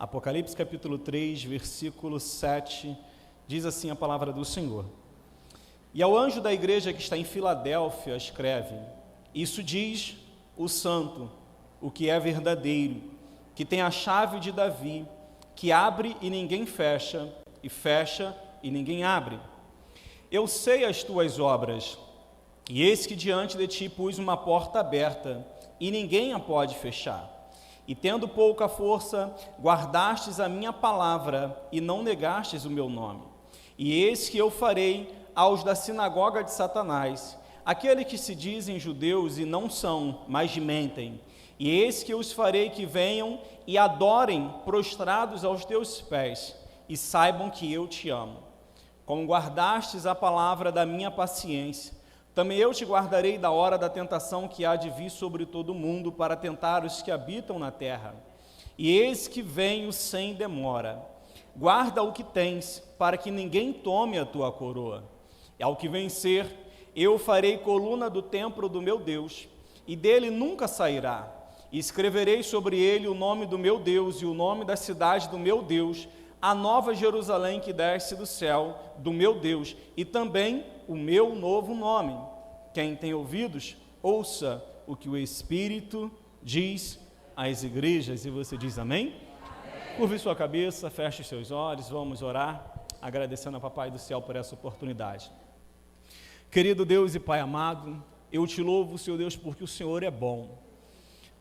Apocalipse capítulo 3, versículo 7, diz assim a palavra do Senhor. E ao anjo da igreja que está em Filadélfia escreve: isso diz o santo, o que é verdadeiro, que tem a chave de Davi, que abre e ninguém fecha, e fecha e ninguém abre. Eu sei as tuas obras, e eis que diante de ti pus uma porta aberta, e ninguém a pode fechar. E tendo pouca força, guardastes a minha palavra, e não negastes o meu nome. E eis que eu farei aos da sinagoga de Satanás, aqueles que se dizem judeus e não são, mas mentem. E eis que eu os farei que venham e adorem prostrados aos teus pés, e saibam que eu te amo. Como guardastes a palavra da minha paciência, também eu te guardarei da hora da tentação que há de vir sobre todo o mundo para tentar os que habitam na terra. E eis que venho sem demora. Guarda o que tens, para que ninguém tome a tua coroa. E ao que vencer, eu farei coluna do templo do meu Deus, e dele nunca sairá. E escreverei sobre ele o nome do meu Deus e o nome da cidade do meu Deus, a nova Jerusalém que desce do céu, do meu Deus, e também o meu novo nome. Quem tem ouvidos, ouça o que o Espírito diz às igrejas. E você diz amém? Curve sua cabeça, feche os seus olhos, vamos orar, agradecendo ao Papai do céu por essa oportunidade. Querido Deus e Pai amado, eu te louvo, Senhor Deus, porque o Senhor é bom.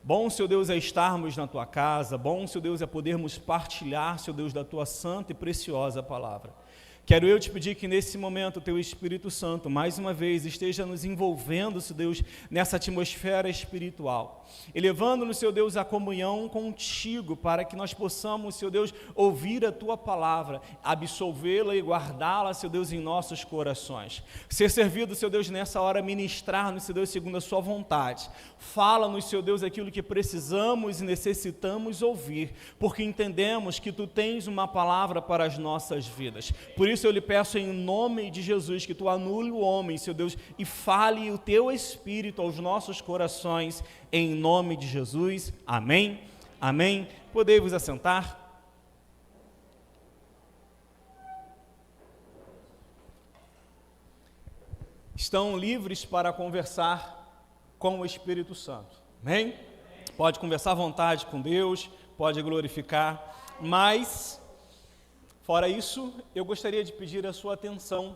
Bom, Senhor Deus, é estarmos na Tua casa, bom, Senhor Deus, é podermos partilhar, Senhor Deus, da Tua santa e preciosa palavra. Quero eu te pedir que nesse momento o Teu Espírito Santo, mais uma vez, esteja nos envolvendo, Senhor Deus, nessa atmosfera espiritual, elevando-nos, Senhor Deus, a comunhão contigo, para que nós possamos, Senhor Deus, ouvir a Tua palavra, absolvê-la e guardá-la, Senhor Deus, em nossos corações. Ser servido, Senhor Deus, nessa hora, ministrar-nos, Senhor Deus, segundo a Sua vontade. Fala-nos, Senhor Deus, aquilo que precisamos e necessitamos ouvir, porque entendemos que Tu tens uma palavra para as nossas vidas. Por isso eu lhe peço em nome de Jesus que Tu anule o homem, Senhor Deus, e fale o Teu Espírito aos nossos corações, em nome de Jesus. Amém? Amém? Podei vos assentar? Estão livres para conversar com o Espírito Santo. Amém? Pode conversar à vontade com Deus, pode glorificar, mas, fora isso, eu gostaria de pedir a sua atenção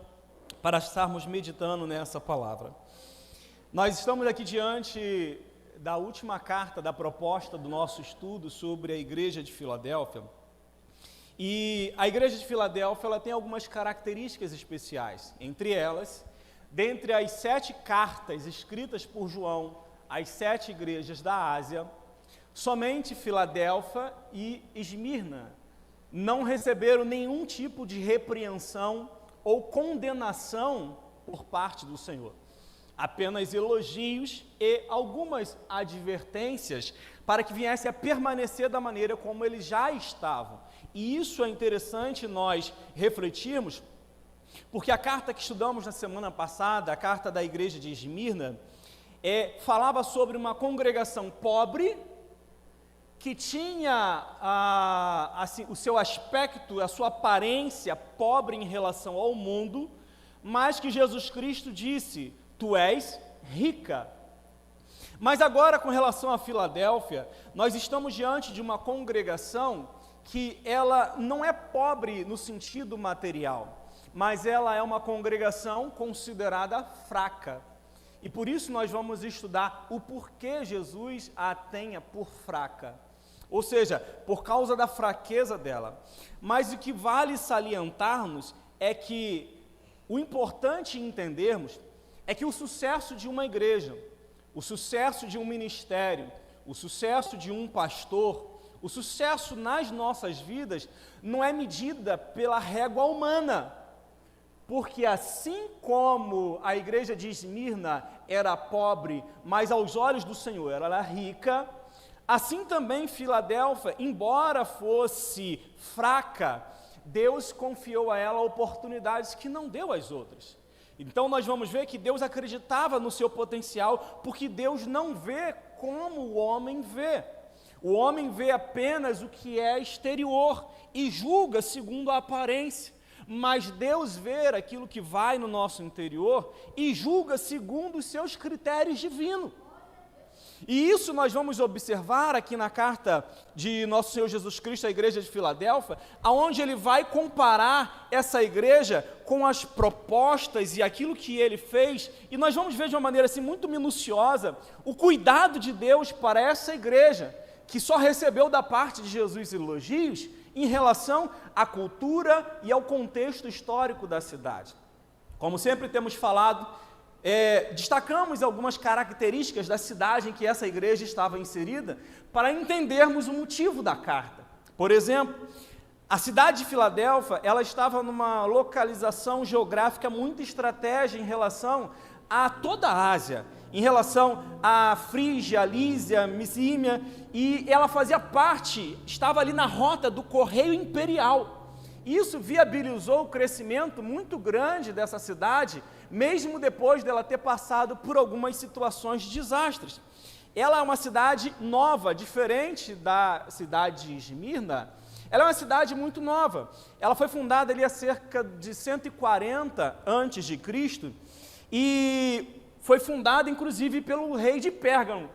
para estarmos meditando nessa palavra. Nós estamos aqui diante da última carta da proposta do nosso estudo sobre a igreja de Filadélfia. E a igreja de Filadélfia, ela tem algumas características especiais. Entre elas, dentre as 7 cartas escritas por João às 7 igrejas da Ásia, somente Filadélfia e Esmirna não receberam nenhum tipo de repreensão ou condenação por parte do Senhor. Apenas elogios e algumas advertências para que viessem a permanecer da maneira como eles já estavam. E isso é interessante nós refletirmos, porque a carta que estudamos na semana passada, a carta da igreja de Esmirna, falava sobre uma congregação pobre, que tinha o seu aspecto, a sua aparência pobre em relação ao mundo, mas que Jesus Cristo disse: tu és rica. Mas agora, com relação a Filadélfia, nós estamos diante de uma congregação que ela não é pobre no sentido material, mas ela é uma congregação considerada fraca. E por isso nós vamos estudar o porquê Jesus a tenha por fraca. Ou seja, por causa da fraqueza dela. Mas o que vale salientar-nos é que o importante entendermos é que o sucesso de uma igreja, o sucesso de um ministério, o sucesso de um pastor, o sucesso nas nossas vidas não é medida pela régua humana. Porque assim como a igreja de Esmirna era pobre, mas aos olhos do Senhor ela era rica, assim também Filadélfia, embora fosse fraca, Deus confiou a ela oportunidades que não deu às outras. Então nós vamos ver que Deus acreditava no seu potencial, porque Deus não vê como o homem vê. O homem vê apenas o que é exterior e julga segundo a aparência, mas Deus vê aquilo que vai no nosso interior e julga segundo os seus critérios divinos. E isso nós vamos observar aqui na carta de nosso Senhor Jesus Cristo à igreja de Filadélfia, aonde ele vai comparar essa igreja com as propostas e aquilo que ele fez, e nós vamos ver de uma maneira assim muito minuciosa o cuidado de Deus para essa igreja, que só recebeu da parte de Jesus elogios em relação à cultura e ao contexto histórico da cidade. Como sempre temos falado, destacamos algumas características da cidade em que essa igreja estava inserida para entendermos o motivo da carta. Por exemplo, a cidade de Filadélfia, ela estava numa localização geográfica muito estratégica em relação a toda a Ásia, em relação a Frígia, Lísia, Misímia, e ela fazia parte, estava ali na rota do correio imperial. Isso viabilizou o crescimento muito grande dessa cidade, mesmo depois dela ter passado por algumas situações de desastres. Ela é uma cidade nova, diferente da cidade de Esmirna. Ela é uma cidade muito nova. Ela foi fundada ali há cerca de 140 a.C. e foi fundada inclusive pelo rei de Pérgamo.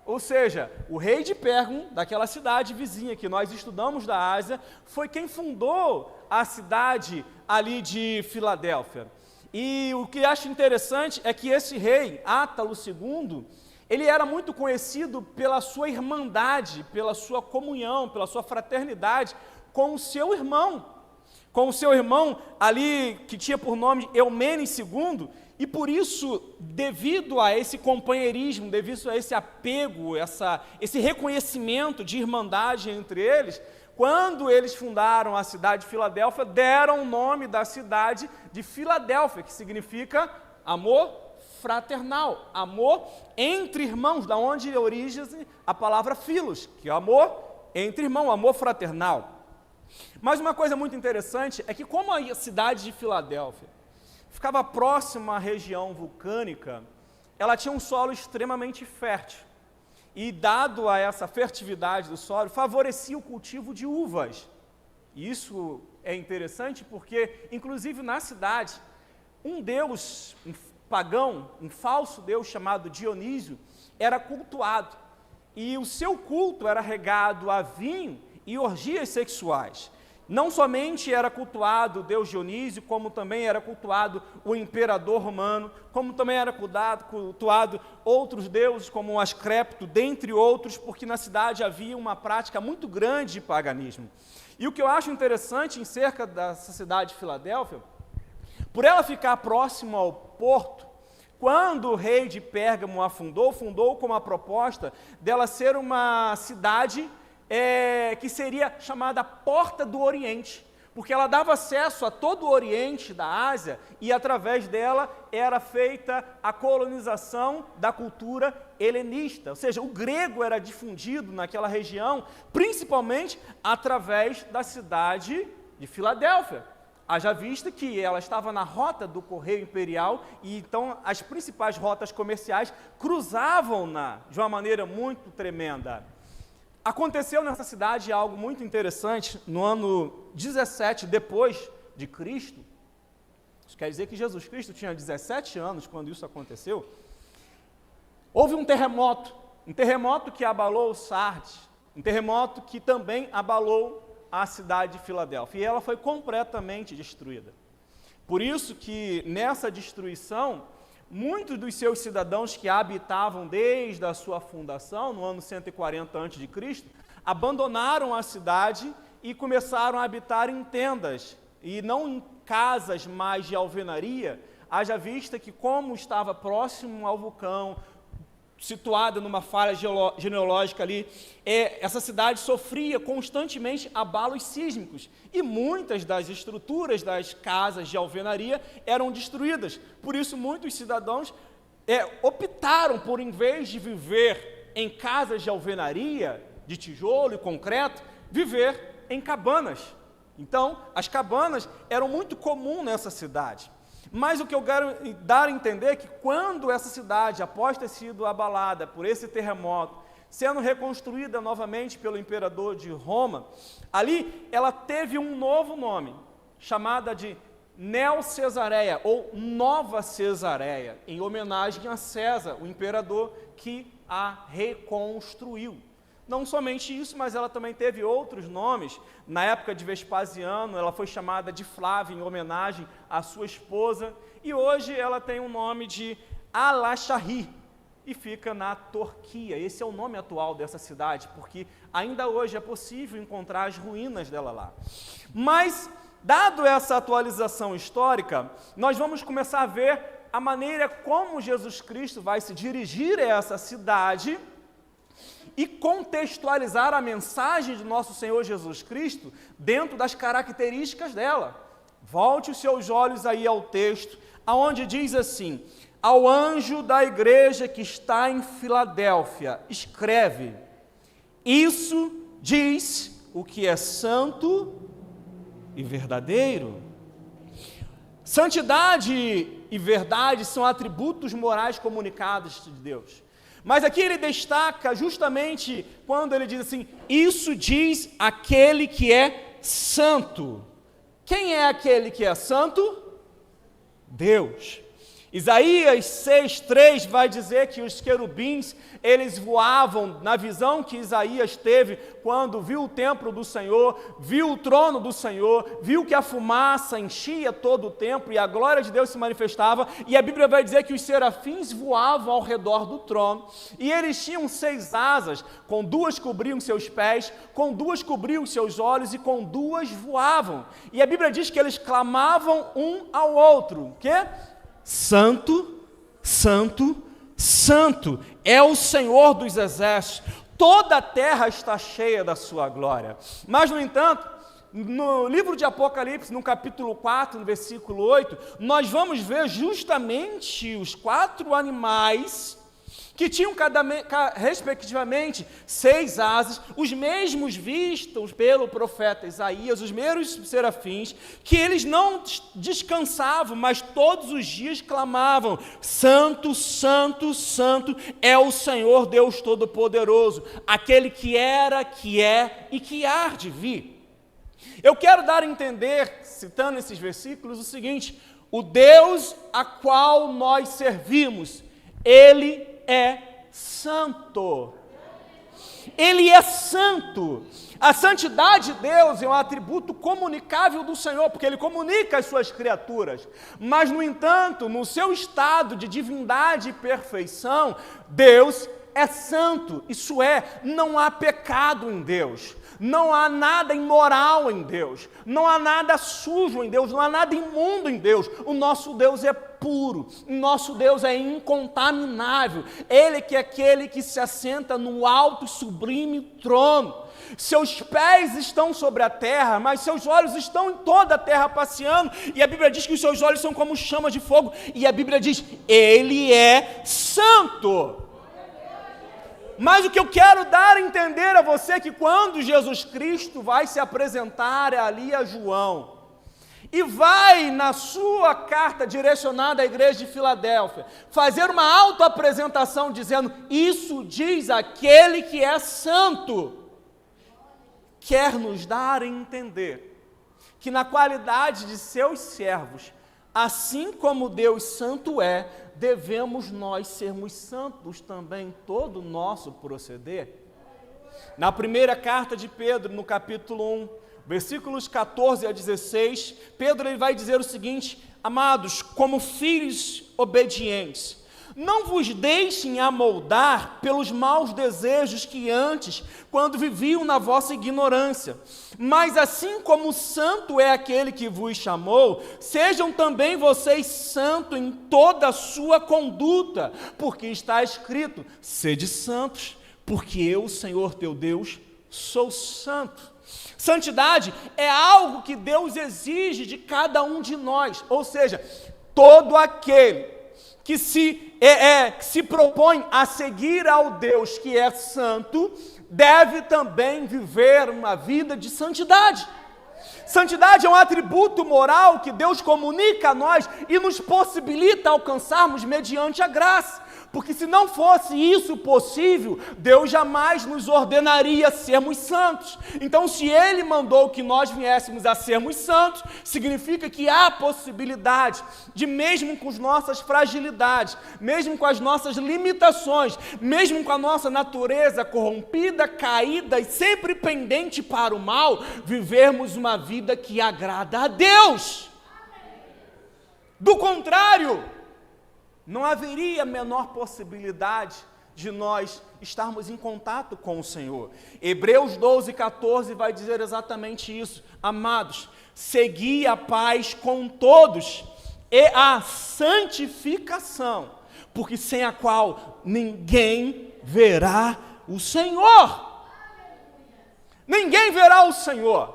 Ou seja, o rei de Pérgamo, daquela cidade vizinha que nós estudamos da Ásia, foi quem fundou a cidade ali de Filadélfia. E o que acho interessante é que esse rei, Átalo II, ele era muito conhecido pela sua irmandade, pela sua comunhão, pela sua fraternidade com o seu irmão. Com o seu irmão ali, que tinha por nome Eumenes II, e por isso, devido a esse companheirismo, devido a esse apego, esse reconhecimento de irmandade entre eles, quando eles fundaram a cidade de Filadélfia, deram o nome da cidade de Filadélfia, que significa amor fraternal, amor entre irmãos, da onde origina a palavra filos, que é amor entre irmãos, amor fraternal. Mas uma coisa muito interessante é que como a cidade de Filadélfia ficava próxima à região vulcânica, ela tinha um solo extremamente fértil. E dado a essa fertilidade do solo, favorecia o cultivo de uvas. E isso é interessante porque, inclusive na cidade, um deus pagão, um falso deus chamado Dionísio, era cultuado. E o seu culto era regado a vinho e orgias sexuais. Não somente era cultuado o deus Dionísio, como também era cultuado o imperador romano, como também era cultuado outros deuses, como o Asclepio, dentre outros, porque na cidade havia uma prática muito grande de paganismo. E o que eu acho interessante em cerca dessa cidade de Filadélfia, por ela ficar próxima ao porto, quando o rei de Pérgamo a fundou com a proposta dela ser uma cidade que seria chamada Porta do Oriente, porque ela dava acesso a todo o Oriente da Ásia e através dela era feita a colonização da cultura helenista, ou seja, o grego era difundido naquela região, principalmente através da cidade de Filadélfia. Haja vista que ela estava na rota do correio imperial e então as principais rotas comerciais cruzavam-na de uma maneira muito tremenda. Aconteceu nessa cidade algo muito interessante no ano 17 depois de Cristo. Isso quer dizer que Jesus Cristo tinha 17 anos quando isso aconteceu. Houve um terremoto que abalou Sardes, um terremoto que também abalou a cidade de Filadélfia, e ela foi completamente destruída. Por isso que nessa destruição, muitos dos seus cidadãos que habitavam desde a sua fundação, no ano 140 a.C., abandonaram a cidade e começaram a habitar em tendas, e não em casas mais de alvenaria, haja vista que como estava próximo ao vulcão, situada numa falha genealógica ali, essa cidade sofria constantemente abalos sísmicos e muitas das estruturas das casas de alvenaria eram destruídas. Por isso, muitos cidadãos optaram por, em vez de viver em casas de alvenaria, de tijolo e concreto, viver em cabanas. Então, as cabanas eram muito comuns nessa cidade. Mas o que eu quero dar a entender é que quando essa cidade, após ter sido abalada por esse terremoto, sendo reconstruída novamente pelo imperador de Roma, ali ela teve um novo nome, chamada de Neo-Cesareia, ou Nova Cesareia, em homenagem a César, o imperador que a reconstruiu. Não somente isso, mas ela também teve outros nomes. Na época de Vespasiano, ela foi chamada de Flávia, em homenagem à sua esposa, e hoje ela tem o nome de Al-Shahir, e fica na Turquia. Esse é o nome atual dessa cidade, porque ainda hoje é possível encontrar as ruínas dela lá. Mas, dado essa atualização histórica, nós vamos começar a ver a maneira como Jesus Cristo vai se dirigir a essa cidade e contextualizar a mensagem de nosso Senhor Jesus Cristo dentro das características dela. Volte os seus olhos aí ao texto, aonde diz assim: ao anjo da igreja que está em Filadélfia, escreve: isso diz o que é santo e verdadeiro. Santidade e verdade são atributos morais comunicados de Deus. Mas aqui ele destaca justamente quando ele diz assim: isso diz aquele que é santo. Quem é aquele que é santo? Deus. Isaías 6,3 vai dizer que os querubins, eles voavam na visão que Isaías teve quando viu o templo do Senhor, viu o trono do Senhor, viu que a fumaça enchia todo o templo e a glória de Deus se manifestava, e a Bíblia vai dizer que os serafins voavam ao redor do trono, e eles tinham 6 asas, com 2 cobriam seus pés, com 2 cobriam seus olhos e com 2 voavam, e a Bíblia diz que eles clamavam um ao outro, o quê? Santo, santo, santo é o Senhor dos exércitos, toda a terra está cheia da sua glória. Mas, no entanto, no livro de Apocalipse, no capítulo 4, no versículo 8, nós vamos ver justamente os 4 animais que tinham respectivamente 6 asas, os mesmos vistos pelo profeta Isaías, os mesmos serafins, que eles não descansavam, mas todos os dias clamavam: santo, santo, santo é o Senhor Deus Todo-Poderoso, aquele que era, que é e que há de vir. Eu quero dar a entender, citando esses versículos, o seguinte: o Deus a qual nós servimos, Ele é santo. Ele é santo. A santidade de Deus é um atributo comunicável do Senhor, porque Ele comunica as suas criaturas. Mas, no entanto, no seu estado de divindade e perfeição, Deus é santo. Isso é, não há pecado em Deus. Não há nada imoral em Deus, não há nada sujo em Deus, não há nada imundo em Deus. O nosso Deus é puro, o nosso Deus é incontaminável. Ele que é aquele que se assenta no alto e sublime trono. Seus pés estão sobre a terra, mas seus olhos estão em toda a terra passeando. E a Bíblia diz que os seus olhos são como chamas de fogo. E a Bíblia diz: Ele é santo. Mas o que eu quero dar a entender a você é que quando Jesus Cristo vai se apresentar ali a João, e vai na sua carta direcionada à igreja de Filadélfia, fazer uma autoapresentação dizendo: isso diz aquele que é santo, quer nos dar a entender que na qualidade de seus servos, assim como Deus santo é, devemos nós sermos santos também em todo o nosso proceder. Na primeira carta de Pedro, no capítulo 1, versículos 14 a 16, Pedro ele vai dizer o seguinte: amados, como filhos obedientes, não vos deixem amoldar pelos maus desejos que antes, quando viviam na vossa ignorância, mas assim como santo é aquele que vos chamou, sejam também vocês santos em toda a sua conduta, porque está escrito: sede santos, porque eu, o Senhor teu Deus, sou santo. Santidade é algo que Deus exige de cada um de nós, ou seja, todo aquele que se propõe a seguir ao Deus que é santo, deve também viver uma vida de santidade. Santidade é um atributo moral que Deus comunica a nós e nos possibilita alcançarmos mediante a graça. Porque se não fosse isso possível, Deus jamais nos ordenaria sermos santos. Então, se Ele mandou que nós viéssemos a sermos santos, significa que há possibilidade de, mesmo com as nossas fragilidades, mesmo com as nossas limitações, mesmo com a nossa natureza corrompida, caída e sempre pendente para o mal, vivermos uma vida que agrada a Deus. Do contrário, não haveria a menor possibilidade de nós estarmos em contato com o Senhor. Hebreus 12:14 vai dizer exatamente isso. Amados, segui a paz com todos e a santificação, porque sem a qual ninguém verá o Senhor. Ninguém verá o Senhor.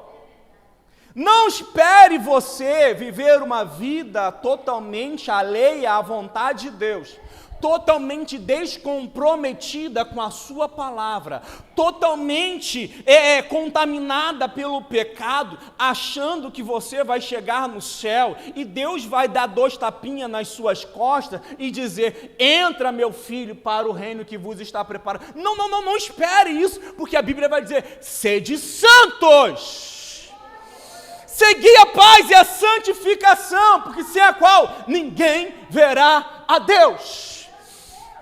Não espere você viver uma vida totalmente alheia à vontade de Deus, totalmente descomprometida com a sua palavra, totalmente contaminada pelo pecado, achando que você vai chegar no céu e Deus vai dar 2 tapinhas nas suas costas e dizer: entra, meu filho, para o reino que vos está preparado. Não espere isso, porque a Bíblia vai dizer: sede santos. Segui a paz e a santificação, porque sem a qual ninguém verá a Deus.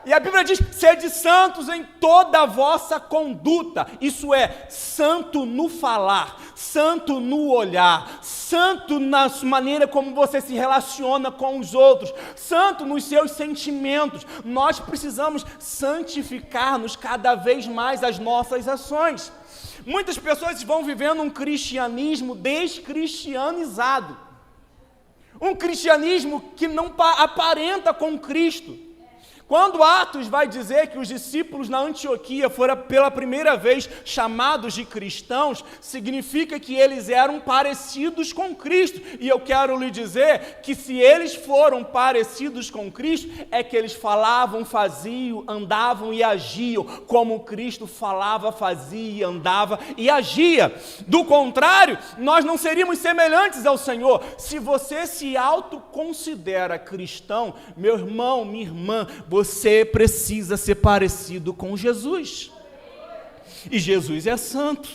E a Bíblia diz: sede santos em toda a vossa conduta. Isso é, santo no falar, santo no olhar, santo na maneira como você se relaciona com os outros, santo nos seus sentimentos. Nós precisamos santificar-nos cada vez mais as nossas ações. Muitas pessoas vão vivendo um cristianismo descristianizado, um cristianismo que não aparenta com Cristo. Quando Atos vai dizer que os discípulos na Antioquia foram pela primeira vez chamados de cristãos, significa que eles eram parecidos com Cristo. E eu quero lhe dizer que se eles foram parecidos com Cristo, é que eles falavam, faziam, andavam e agiam como Cristo falava, fazia, andava e agia. Do contrário, nós não seríamos semelhantes ao Senhor. Se você se autoconsidera cristão, meu irmão, minha irmã, você precisa ser parecido com Jesus. E Jesus é santo.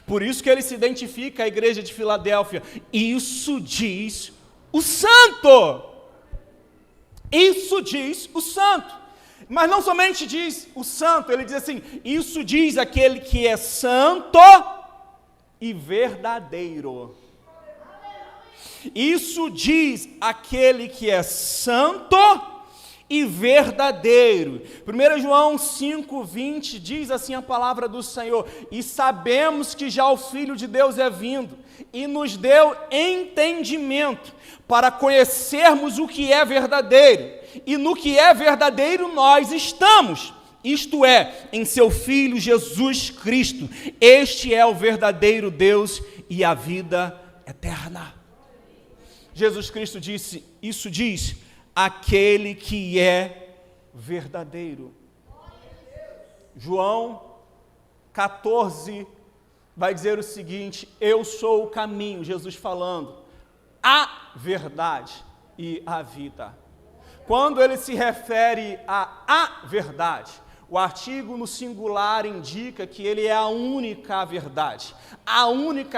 Por isso que ele se identifica à igreja de Filadélfia. Isso diz o santo. Isso diz o santo. Mas não somente diz o santo, ele diz assim: isso diz aquele que é santo e verdadeiro. Isso diz aquele que é santo e verdadeiro. 1 João 5:20 diz assim a palavra do Senhor: e sabemos que já o Filho de Deus é vindo, e nos deu entendimento, para conhecermos o que é verdadeiro, e no que é verdadeiro nós estamos, isto é, em seu Filho Jesus Cristo. Este é o verdadeiro Deus e a vida eterna. Jesus Cristo disse, isso diz aquele que é verdadeiro. João 14 vai dizer o seguinte: eu sou o caminho, Jesus falando, a verdade e a vida. Quando ele se refere a verdade, o artigo no singular indica que ele é a única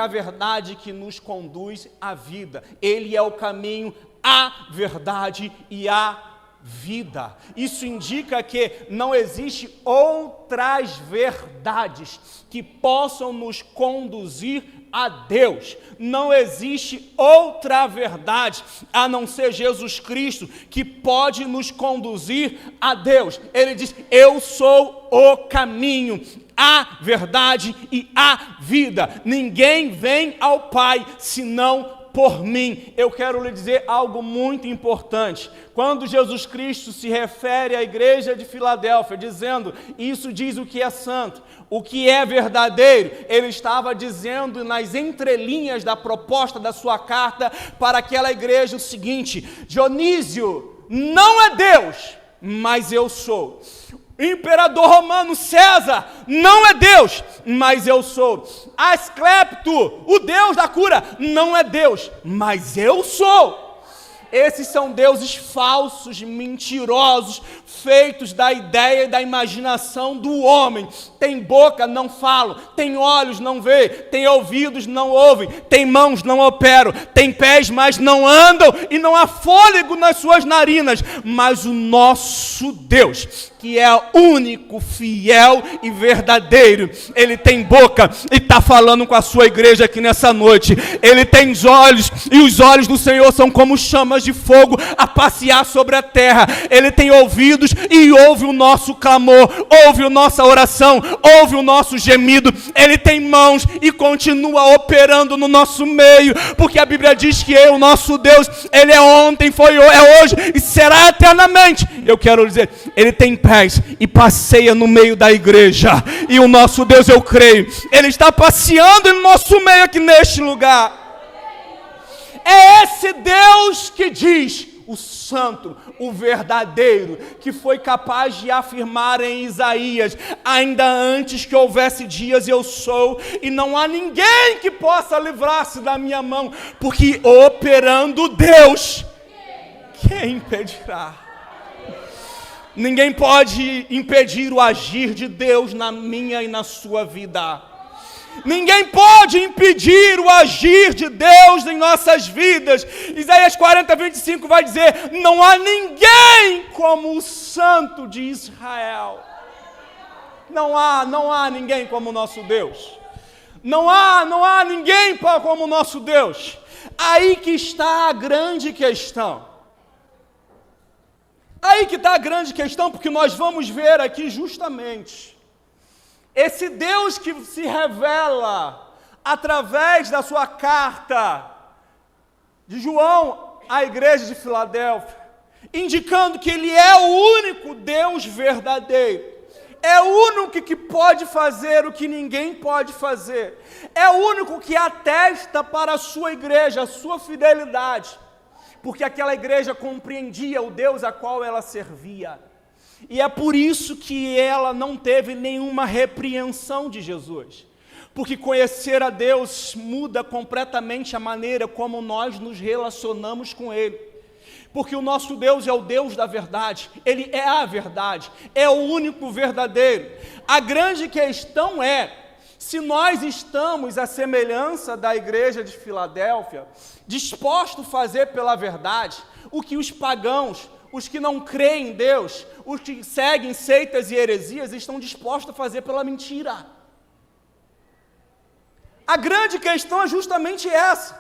verdade que nos conduz à vida. Ele é o caminho, a verdade e a vida. Isso indica que não existe outras verdades que possam nos conduzir a Deus. Não existe outra verdade a não ser Jesus Cristo que pode nos conduzir a Deus. Ele diz: eu sou o caminho, a verdade e a vida. Ninguém vem ao Pai senão por mim. Eu quero lhe dizer algo muito importante. Quando Jesus Cristo se refere à igreja de Filadélfia, dizendo, isso diz o que é santo, o que é verdadeiro, ele estava dizendo nas entrelinhas da proposta da sua carta para aquela igreja o seguinte: Dionísio não é Deus, mas eu sou. imperador romano César não é Deus, mas eu sou. Asclepto, o Deus da cura, não é Deus, mas eu sou. Esses são deuses falsos, mentirosos, feitos da ideia e da imaginação do homem. Tem boca, não falam, tem olhos, não vê, tem ouvidos, não ouvem, tem mãos, não operam, tem pés, mas não andam, e não há fôlego nas suas narinas. Mas o nosso Deus, que é único, fiel e verdadeiro, Ele tem boca e está falando com a sua igreja aqui nessa noite. Ele tem olhos, e os olhos do Senhor são como chamas de fogo a passear sobre a terra. Ele tem ouvidos e ouve o nosso clamor, ouve a nossa oração, ouve o nosso gemido. Ele tem mãos e continua operando no nosso meio, porque a Bíblia diz que o nosso Deus, Ele é ontem, foi, é hoje e será eternamente. Eu quero dizer, Ele tem pés e passeia no meio da igreja, e o nosso Deus, eu creio, Ele está passeando no nosso meio aqui neste lugar. É esse Deus que diz, o santo, o verdadeiro, que foi capaz de afirmar em Isaías, ainda antes que houvesse dias eu sou, e não há ninguém que possa livrar-se da minha mão, porque operando Deus, quem impedirá? Ninguém pode impedir o agir de Deus na minha e na sua vida. Ninguém pode impedir o agir de Deus em nossas vidas. Isaías 40, 25 vai dizer, não há ninguém como o Santo de Israel. Não há ninguém como o nosso Deus. Não há ninguém como o nosso Deus. Aí que está a grande questão. Aí que está a grande questão, porque nós vamos ver aqui justamente esse Deus que se revela através da sua carta de João à igreja de Filadélfia, indicando que Ele é o único Deus verdadeiro, é o único que pode fazer o que ninguém pode fazer, é o único que atesta para a sua igreja a sua fidelidade, porque aquela igreja compreendia o Deus a qual ela servia. E é por isso que ela não teve nenhuma repreensão de Jesus. Porque conhecer a Deus muda completamente a maneira como nós nos relacionamos com Ele. Porque o nosso Deus é o Deus da verdade, Ele é a verdade, é o único verdadeiro. A grande questão é, se nós estamos à semelhança da igreja de Filadélfia, dispostos a fazer pela verdade o que os pagãos, os que não creem em Deus, os que seguem seitas e heresias, estão dispostos a fazer pela mentira. A grande questão é justamente essa,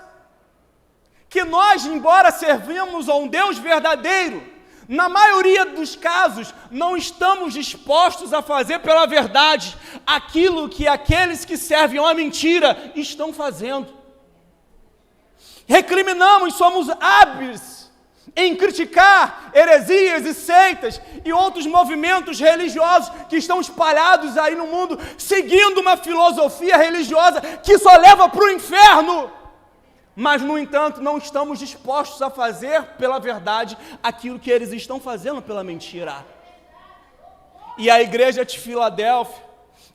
que nós, embora servimos a um Deus verdadeiro, na maioria dos casos, não estamos dispostos a fazer pela verdade aquilo que aqueles que servem a mentira estão fazendo. Recriminamos, somos hábeis em criticar heresias e seitas e outros movimentos religiosos que estão espalhados aí no mundo, seguindo uma filosofia religiosa que só leva para o inferno. Mas, no entanto, não estamos dispostos a fazer pela verdade aquilo que eles estão fazendo pela mentira. E a igreja de Filadélfia,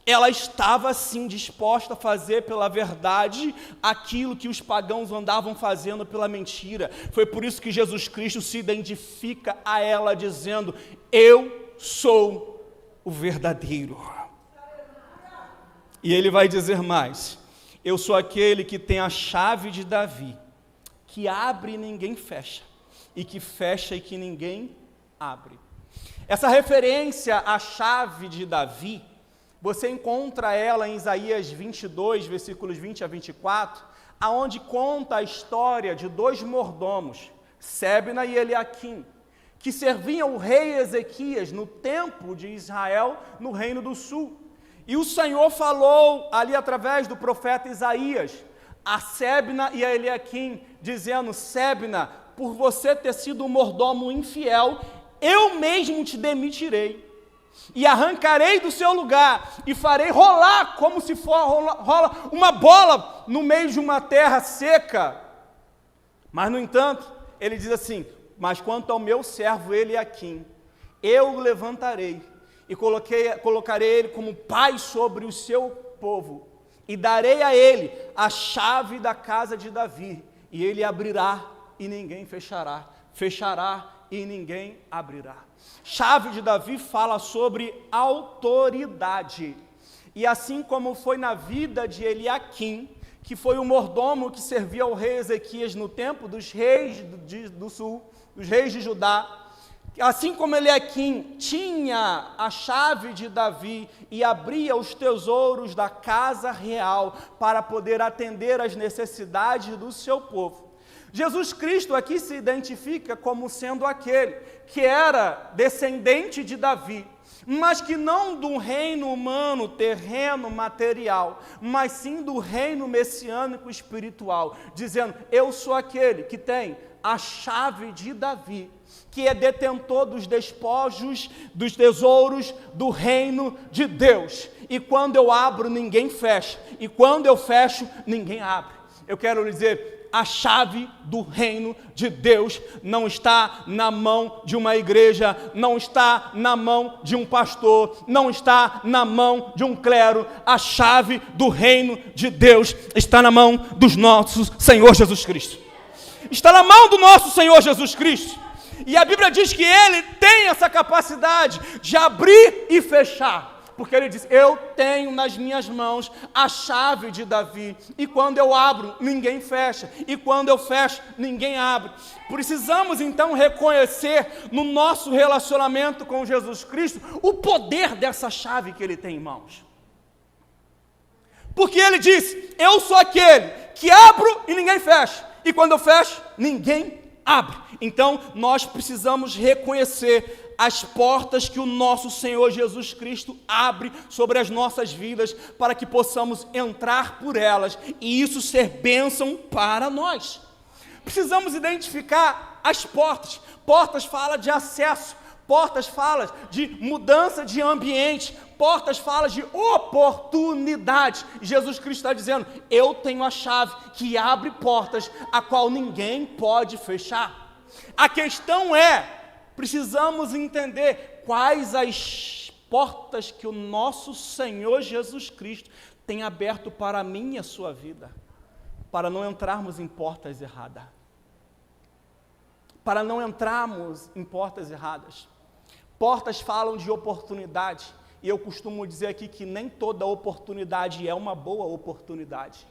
ela estava sim disposta a fazer pela verdade aquilo que os pagãos andavam fazendo pela mentira. Foi por isso que Jesus Cristo se identifica a ela dizendo, eu sou o verdadeiro. E ele vai dizer mais, eu sou aquele que tem a chave de Davi, que abre e ninguém fecha, e que fecha e que ninguém abre. Essa referência à chave de Davi, você encontra ela em Isaías 22, versículos 20 a 24, aonde conta a história de dois mordomos, Sebna e Eliaquim, que serviam o rei Ezequias no templo de Israel, no reino do sul. E o Senhor falou ali através do profeta Isaías, a Sebna e a Eliaquim, dizendo, Sebna, por você ter sido um mordomo infiel, eu mesmo te demitirei. E arrancarei do seu lugar, e farei rolar, como se rola uma bola no meio de uma terra seca. Mas, no entanto, ele diz assim, mas quanto ao meu servo Eliaquim, eu o levantarei, e colocarei ele como pai sobre o seu povo, e darei a ele a chave da casa de Davi, e ele abrirá e ninguém fechará, fechará e ninguém abrirá. Chave de Davi fala sobre autoridade, e assim como foi na vida de Eliaquim, que foi o mordomo que servia ao rei Ezequias no tempo dos reis do sul, dos reis de Judá, assim como Eliaquim tinha a chave de Davi e abria os tesouros da casa real para poder atender às necessidades do seu povo, Jesus Cristo aqui se identifica como sendo aquele que era descendente de Davi, mas que não do reino humano, terreno, material, mas sim do reino messiânico espiritual, dizendo: eu sou aquele que tem a chave de Davi, que é detentor dos despojos, dos tesouros do reino de Deus, e quando eu abro, ninguém fecha, e quando eu fecho, ninguém abre. Eu quero lhe dizer, a chave do reino de Deus não está na mão de uma igreja, não está na mão de um pastor, não está na mão de um clero. A chave do reino de Deus está na mão do nosso Senhor Jesus Cristo. Está na mão do nosso Senhor Jesus Cristo. E a Bíblia diz que Ele tem essa capacidade de abrir e fechar. Porque Ele diz: eu tenho nas minhas mãos a chave de Davi, e quando eu abro, ninguém fecha, e quando eu fecho, ninguém abre. Precisamos então reconhecer no nosso relacionamento com Jesus Cristo o poder dessa chave que Ele tem em mãos. Porque Ele diz: eu sou aquele que abro e ninguém fecha, e quando eu fecho, ninguém abre. Então nós precisamos reconhecer as portas que o nosso Senhor Jesus Cristo abre sobre as nossas vidas, para que possamos entrar por elas, e isso ser bênção para nós. Precisamos identificar as portas. Portas fala de acesso, portas fala de mudança de ambiente, portas fala de oportunidade. E Jesus Cristo está dizendo: eu tenho a chave que abre portas, a qual ninguém pode fechar. A questão é, precisamos entender quais as portas que o nosso Senhor Jesus Cristo tem aberto para mim e a sua vida, para não entrarmos em portas erradas. Para não entrarmos em portas erradas. Portas falam de oportunidade, e eu costumo dizer aqui que nem toda oportunidade é uma boa oportunidade.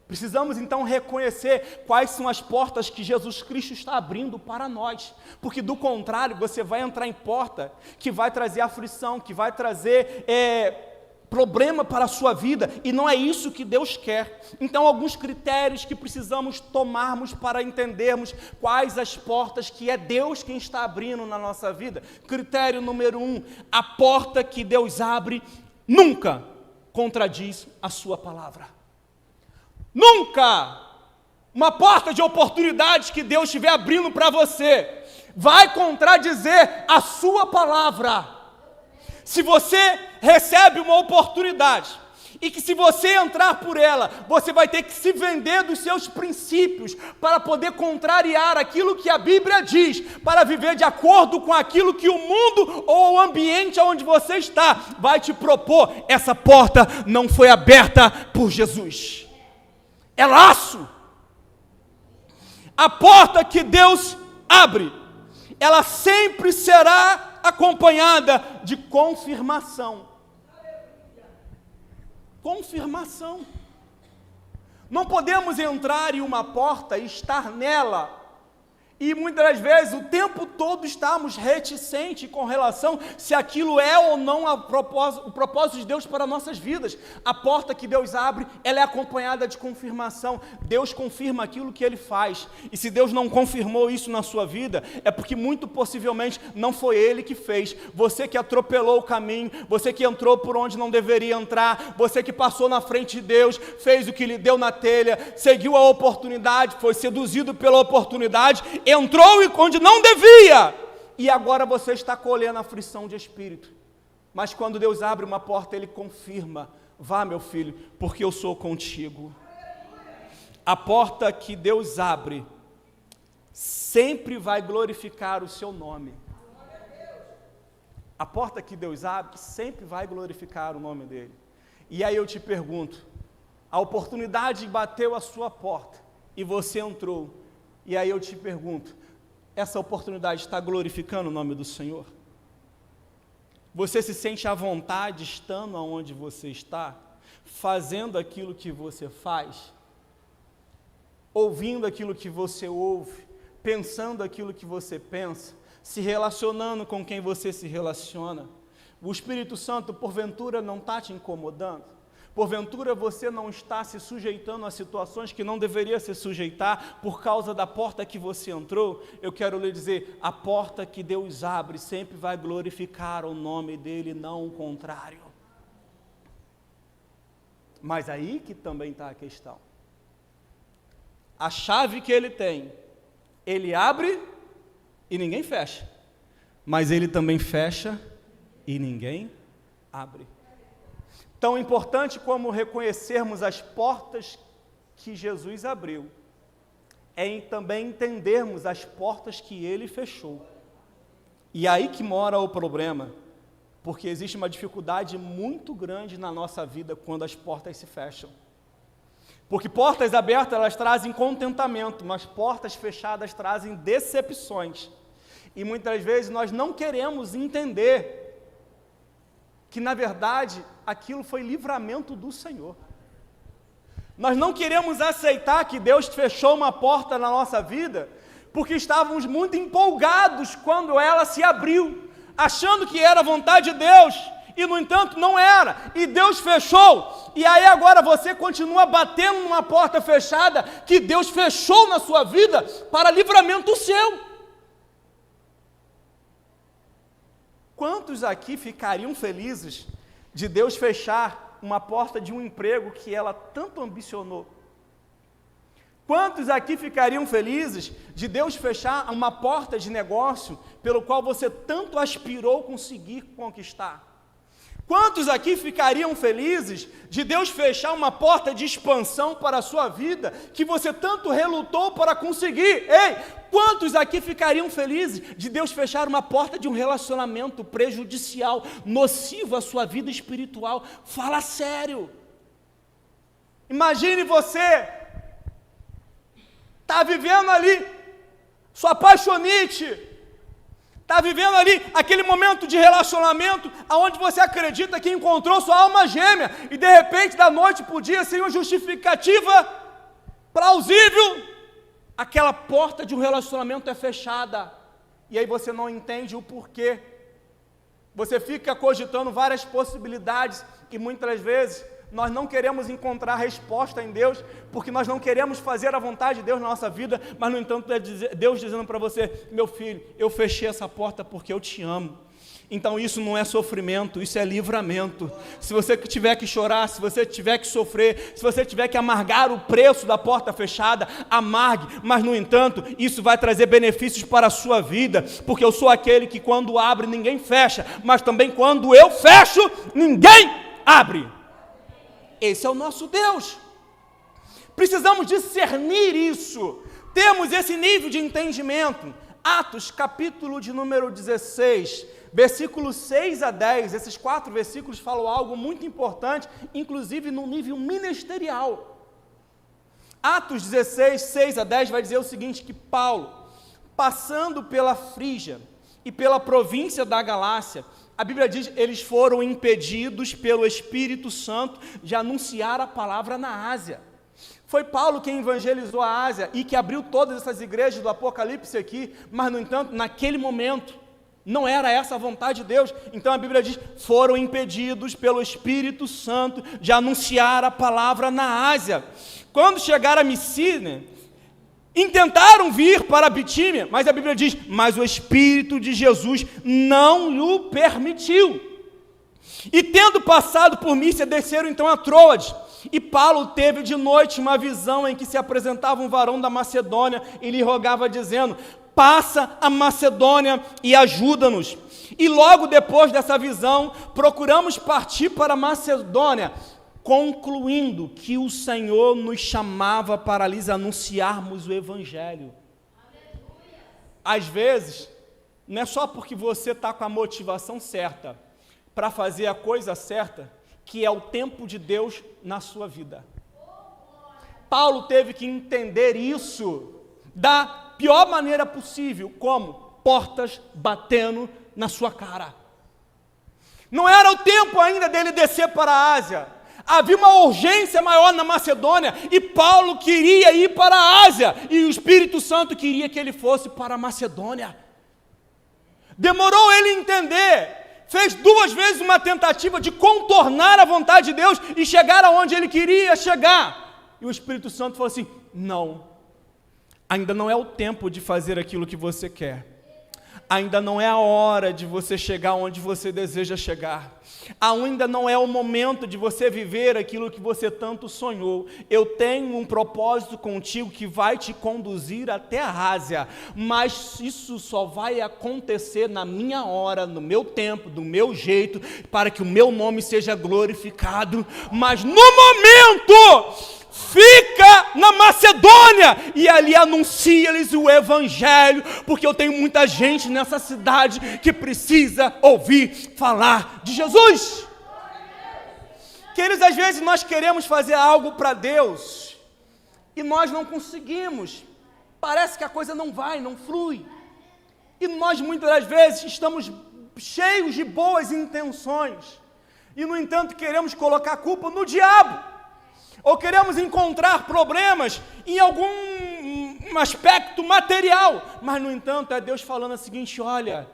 Precisamos então reconhecer quais são as portas que Jesus Cristo está abrindo para nós, porque do contrário você vai entrar em porta que vai trazer aflição, que vai trazer problema para a sua vida, e não é isso que Deus quer. Então, alguns critérios que precisamos tomarmos para entendermos quais as portas que é Deus quem está abrindo na nossa vida. Critério número 1, a porta que Deus abre nunca contradiz a sua palavra. Nunca uma porta de oportunidade que Deus estiver abrindo para você vai contradizer a sua palavra. Se você recebe uma oportunidade e que se você entrar por ela, você vai ter que se vender dos seus princípios para poder contrariar aquilo que a Bíblia diz, para viver de acordo com aquilo que o mundo ou o ambiente onde você está vai te propor, essa porta não foi aberta por Jesus. É laço. A porta que Deus abre, ela sempre será acompanhada de confirmação. Confirmação. Não podemos entrar em uma porta e estar nela, e muitas das vezes o tempo todo estamos reticentes com relação se aquilo é ou não o propósito de Deus para nossas vidas. A porta que Deus abre, ela é acompanhada de confirmação. Deus confirma aquilo que Ele faz, e se Deus não confirmou isso na sua vida, é porque muito possivelmente não foi Ele que fez. Você que atropelou o caminho, você que entrou por onde não deveria entrar, você que passou na frente de Deus, fez o que lhe deu na telha, seguiu a oportunidade, foi seduzido pela oportunidade, entrou onde não devia, e agora você está colhendo aflição de espírito. Mas quando Deus abre uma porta, Ele confirma: vá, meu filho, porque eu sou contigo. A porta que Deus abre sempre vai glorificar o seu nome. A porta que Deus abre sempre vai glorificar o nome dele. E aí eu te pergunto, a oportunidade bateu a sua porta e você entrou. E aí eu te pergunto, essa oportunidade está glorificando o nome do Senhor? Você se sente à vontade estando onde você está, fazendo aquilo que você faz, ouvindo aquilo que você ouve, pensando aquilo que você pensa, se relacionando com quem você se relaciona? O Espírito Santo, porventura, não está te incomodando? Porventura, você não está se sujeitando a situações que não deveria se sujeitar por causa da porta que você entrou? Eu quero lhe dizer, a porta que Deus abre sempre vai glorificar o nome dele, não o contrário. Mas aí que também está a questão. A chave que ele tem, ele abre e ninguém fecha, mas ele também fecha e ninguém abre. Tão importante como reconhecermos as portas que Jesus abriu, é também entendermos as portas que ele fechou. E aí que mora o problema, porque existe uma dificuldade muito grande na nossa vida quando as portas se fecham. Porque portas abertas, elas trazem contentamento, mas portas fechadas trazem decepções. E muitas vezes nós não queremos entender que, na verdade, aquilo foi livramento do Senhor. Nós não queremos aceitar que Deus fechou uma porta na nossa vida, porque estávamos muito empolgados quando ela se abriu, achando que era a vontade de Deus, e no entanto não era, e Deus fechou, e aí agora você continua batendo numa porta fechada, que Deus fechou na sua vida, para livramento seu. Quantos aqui ficariam felizes de Deus fechar uma porta de um emprego que ela tanto ambicionou? Quantos aqui ficariam felizes de Deus fechar uma porta de negócio pelo qual você tanto aspirou conseguir conquistar? Quantos aqui ficariam felizes de Deus fechar uma porta de expansão para a sua vida que você tanto relutou para conseguir? Ei, quantos aqui ficariam felizes de Deus fechar uma porta de um relacionamento prejudicial, nocivo à sua vida espiritual? Fala sério. Imagine você está vivendo ali sua apaixonite, está vivendo ali aquele momento de relacionamento onde você acredita que encontrou sua alma gêmea e de repente, da noite para o dia, sem uma justificativa plausível, aquela porta de um relacionamento é fechada e aí você não entende o porquê. Você fica cogitando várias possibilidades e muitas vezes nós não queremos encontrar resposta em Deus, porque nós não queremos fazer a vontade de Deus na nossa vida, mas no entanto é Deus dizendo para você: meu filho, eu fechei essa porta porque eu te amo. Então isso não é sofrimento, isso é livramento. Se você tiver que chorar, se você tiver que sofrer, se você tiver que amargar o preço da porta fechada, amargue, mas no entanto, isso vai trazer benefícios para a sua vida, porque eu sou aquele que quando abre ninguém fecha, mas também quando eu fecho, ninguém abre. Esse é o nosso Deus. Precisamos discernir isso, temos esse nível de entendimento. Atos, capítulo de número 16, versículos 6 a 10, esses 4 versículos falam algo muito importante, inclusive no nível ministerial. Atos 16, 6 a 10 vai dizer o seguinte, que Paulo, passando pela Frígia e pela província da Galácia, a Bíblia diz, eles foram impedidos pelo Espírito Santo de anunciar a palavra na Ásia. Foi Paulo quem evangelizou a Ásia e que abriu todas essas igrejas do Apocalipse aqui, mas no entanto, naquele momento, não era essa a vontade de Deus. Então a Bíblia diz, foram impedidos pelo Espírito Santo de anunciar a palavra na Ásia. Quando chegaram a Micínia, intentaram vir para a Bitínia, mas a Bíblia diz, mas o Espírito de Jesus não lhe permitiu. E tendo passado por Mísia, desceram então a Troade. E Paulo teve de noite uma visão em que se apresentava um varão da Macedônia e lhe rogava dizendo, passa a Macedônia e ajuda-nos. E logo depois dessa visão, procuramos partir para a Macedônia, concluindo que o Senhor nos chamava para lhes anunciarmos o Evangelho. Às vezes, não é só porque você está com a motivação certa para fazer a coisa certa, que é o tempo de Deus na sua vida. Paulo teve que entender isso da pior maneira possível, como? Portas batendo na sua cara. Não era o tempo ainda dele descer para a Ásia. Havia uma urgência maior na Macedônia e Paulo queria ir para a Ásia e o Espírito Santo queria que ele fosse para a Macedônia. Demorou ele entender, fez 2 vezes uma tentativa de contornar a vontade de Deus e chegar aonde ele queria chegar. E o Espírito Santo falou assim: não, ainda não é o tempo de fazer aquilo que você quer. Ainda não é a hora de você chegar onde você deseja chegar. Ainda não é o momento de você viver aquilo que você tanto sonhou. Eu tenho um propósito contigo que vai te conduzir até a Ásia, mas isso só vai acontecer na minha hora, no meu tempo, do meu jeito, para que o meu nome seja glorificado. Mas no momento, fica na Macedônia e ali anuncia-lhes o Evangelho, porque eu tenho muita gente nessa cidade que precisa ouvir falar de Jesus. Queridos, às vezes nós queremos fazer algo para Deus e nós não conseguimos, parece que a coisa não vai, não flui, e nós muitas das vezes estamos cheios de boas intenções e no entanto queremos colocar a culpa no diabo, ou queremos encontrar problemas em algum aspecto material, mas no entanto é Deus falando o seguinte: olha,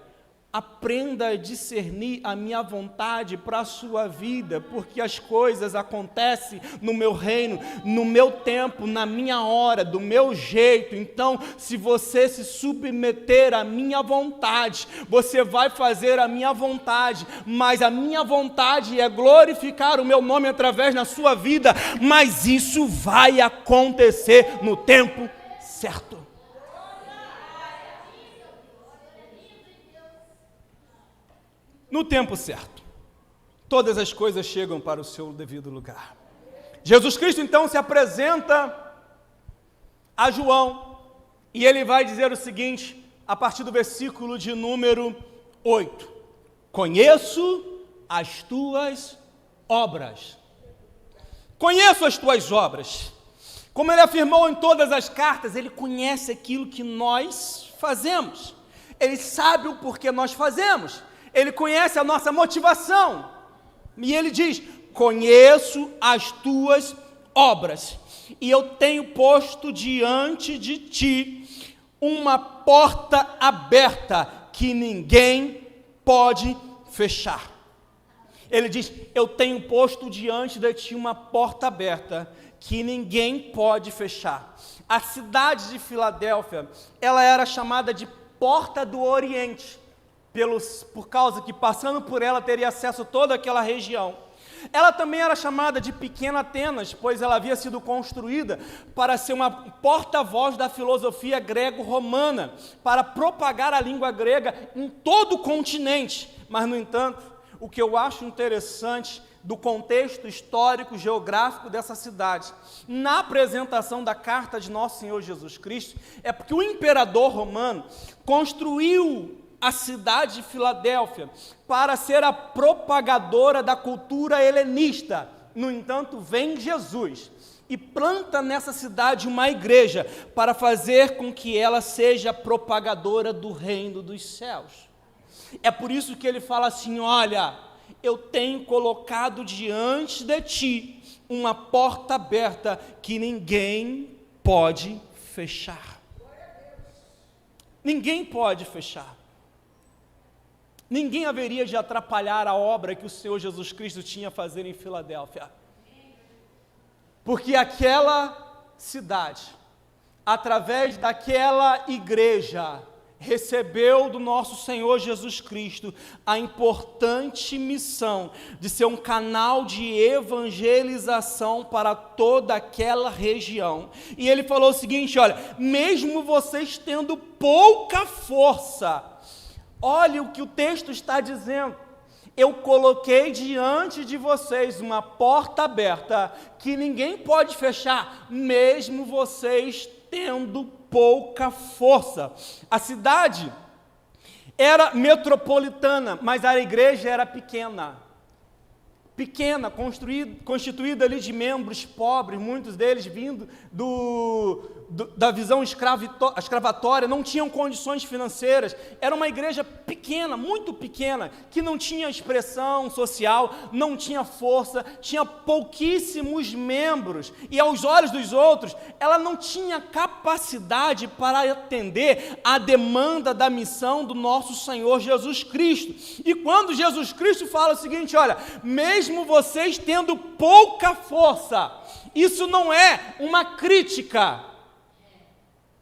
aprenda a discernir a minha vontade para a sua vida, porque as coisas acontecem no meu reino, no meu tempo, na minha hora, do meu jeito. Então, se você se submeter à minha vontade, você vai fazer a minha vontade, mas a minha vontade é glorificar o meu nome através da sua vida, mas isso vai acontecer no tempo certo. No tempo certo, todas as coisas chegam para o seu devido lugar. Jesus Cristo então se apresenta a João e ele vai dizer o seguinte, a partir do versículo de número 8: conheço as tuas obras. Conheço as tuas obras. Como ele afirmou em todas as cartas, ele conhece aquilo que nós fazemos. Ele sabe o porquê nós fazemos. Ele conhece a nossa motivação, e ele diz: conheço as tuas obras, e eu tenho posto diante de ti uma porta aberta que ninguém pode fechar. Ele diz: eu tenho posto diante de ti uma porta aberta que ninguém pode fechar. A cidade de Filadélfia, ela era chamada de Porta do Oriente, por causa que passando por ela teria acesso a toda aquela região. Ela também era chamada de Pequena Atenas, pois ela havia sido construída para ser uma porta-voz da filosofia grego-romana, para propagar a língua grega em todo o continente. Mas, no entanto, o que eu acho interessante do contexto histórico, geográfico dessa cidade, na apresentação da carta de Nosso Senhor Jesus Cristo, é porque o imperador romano construiu a cidade de Filadélfia para ser a propagadora da cultura helenista. No entanto, vem Jesus e planta nessa cidade uma igreja para fazer com que ela seja propagadora do reino dos céus. É por isso que ele fala assim: olha, eu tenho colocado diante de ti uma porta aberta que ninguém pode fechar. Ninguém pode fechar. Ninguém haveria de atrapalhar a obra que o Senhor Jesus Cristo tinha a fazer em Filadélfia. Porque aquela cidade, através daquela igreja, recebeu do nosso Senhor Jesus Cristo a importante missão de ser um canal de evangelização para toda aquela região. E ele falou o seguinte: olha, mesmo vocês tendo pouca força, olhe o que o texto está dizendo: eu coloquei diante de vocês uma porta aberta que ninguém pode fechar, mesmo vocês tendo pouca força. A cidade, era metropolitana, mas a igreja era pequena, constituída ali de membros pobres, muitos deles vindo da visão escravatória, não tinham condições financeiras, era uma igreja pequena, muito pequena, que não tinha expressão social, não tinha força, tinha pouquíssimos membros, e aos olhos dos outros, ela não tinha capacidade para atender a demanda da missão do nosso Senhor Jesus Cristo. E quando Jesus Cristo fala o seguinte, olha, mesmo vocês tendo pouca força, isso não é uma crítica,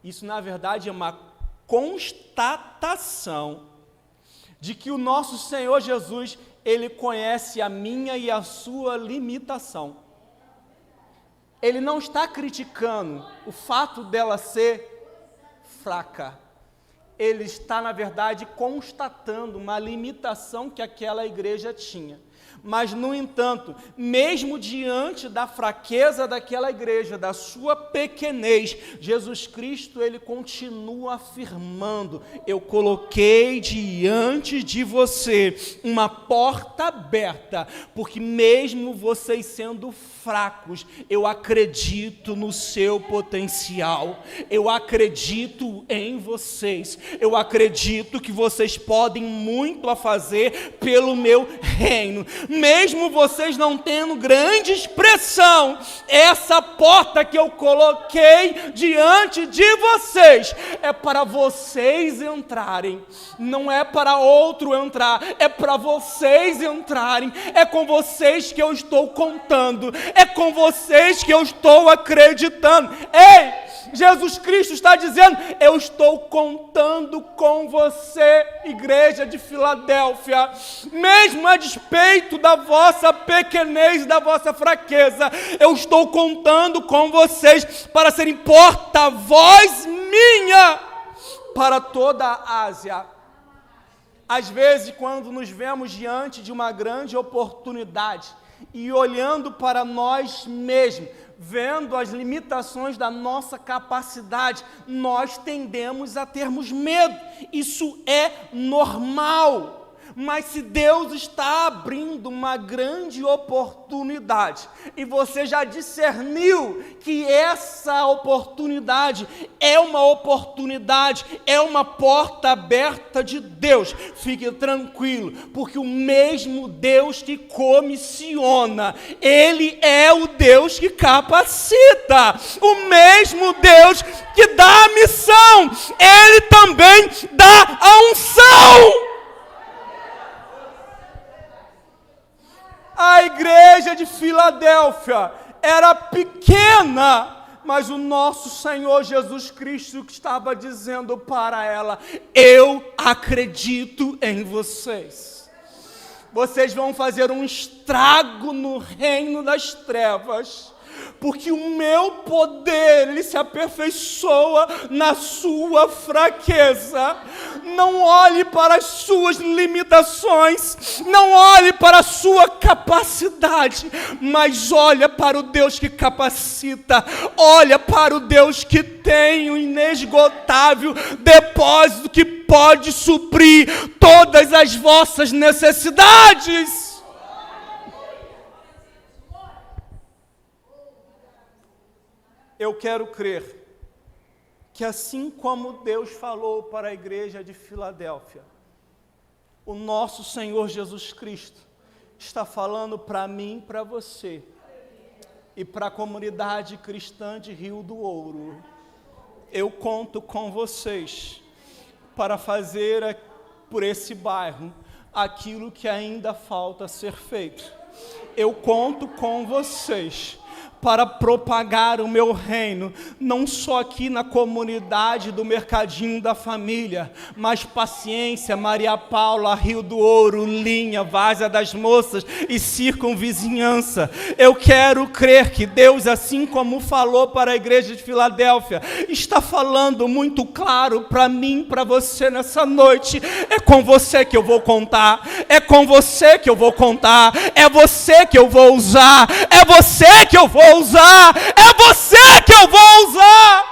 isso na verdade é uma constatação de que o nosso Senhor Jesus, Ele conhece a minha e a sua limitação. Ele não está criticando o fato dela ser fraca, Ele está na verdade constatando uma limitação que aquela igreja tinha. Mas, no entanto, mesmo diante da fraqueza daquela igreja, da sua pequenez, Jesus Cristo, Ele continua afirmando, eu coloquei diante de você uma porta aberta, porque mesmo vocês sendo fracos, eu acredito no seu potencial, eu acredito em vocês, eu acredito que vocês podem muito a fazer pelo meu reino. Mesmo vocês não tendo grande expressão, essa porta que eu coloquei diante de vocês, é para vocês entrarem, não é para outro entrar, é para vocês entrarem, é com vocês que eu estou contando, é com vocês que eu estou acreditando. Ei! Jesus Cristo está dizendo, eu estou contando com você, igreja de Filadélfia, mesmo a despeito da vossa pequenez, da vossa fraqueza, eu estou contando com vocês para serem porta-voz minha para toda a Ásia. Às vezes, quando nos vemos diante de uma grande oportunidade e olhando para nós mesmos, vendo as limitações da nossa capacidade, nós tendemos a termos medo. Isso é normal. Mas se Deus está abrindo uma grande oportunidade, e você já discerniu que essa oportunidade é uma oportunidade, é uma porta aberta de Deus, fique tranquilo, porque o mesmo Deus que comissiona, Ele é o Deus que capacita, o mesmo Deus que dá a missão, Ele também dá a unção. A igreja de Filadélfia era pequena, mas o nosso Senhor Jesus Cristo estava dizendo para ela, eu acredito em vocês. Vocês vão fazer um estrago no reino das trevas, porque o meu poder, ele se aperfeiçoa na sua fraqueza. Não olhe para as suas limitações, não olhe para a sua capacidade, mas olha para o Deus que capacita, olha para o Deus que tem um inesgotável depósito que pode suprir todas as vossas necessidades. Eu quero crer que assim como Deus falou para a igreja de Filadélfia, o nosso Senhor Jesus Cristo está falando para mim e para você, e para a comunidade cristã de Rio do Ouro. Eu conto com vocês para fazer por esse bairro aquilo que ainda falta ser feito. Eu conto com vocês para propagar o meu reino, não só aqui na comunidade do Mercadinho da Família, mas Paciência, Maria Paula, Rio do Ouro, Linha, Várzea das Moças e circunvizinhança. Eu quero crer que Deus, assim como falou para a igreja de Filadélfia, está falando muito claro para mim, para você nessa noite. É com você que eu vou contar, é com você que eu vou contar, é você que eu vou usar, é você que eu vou usar, é você que eu vou usar.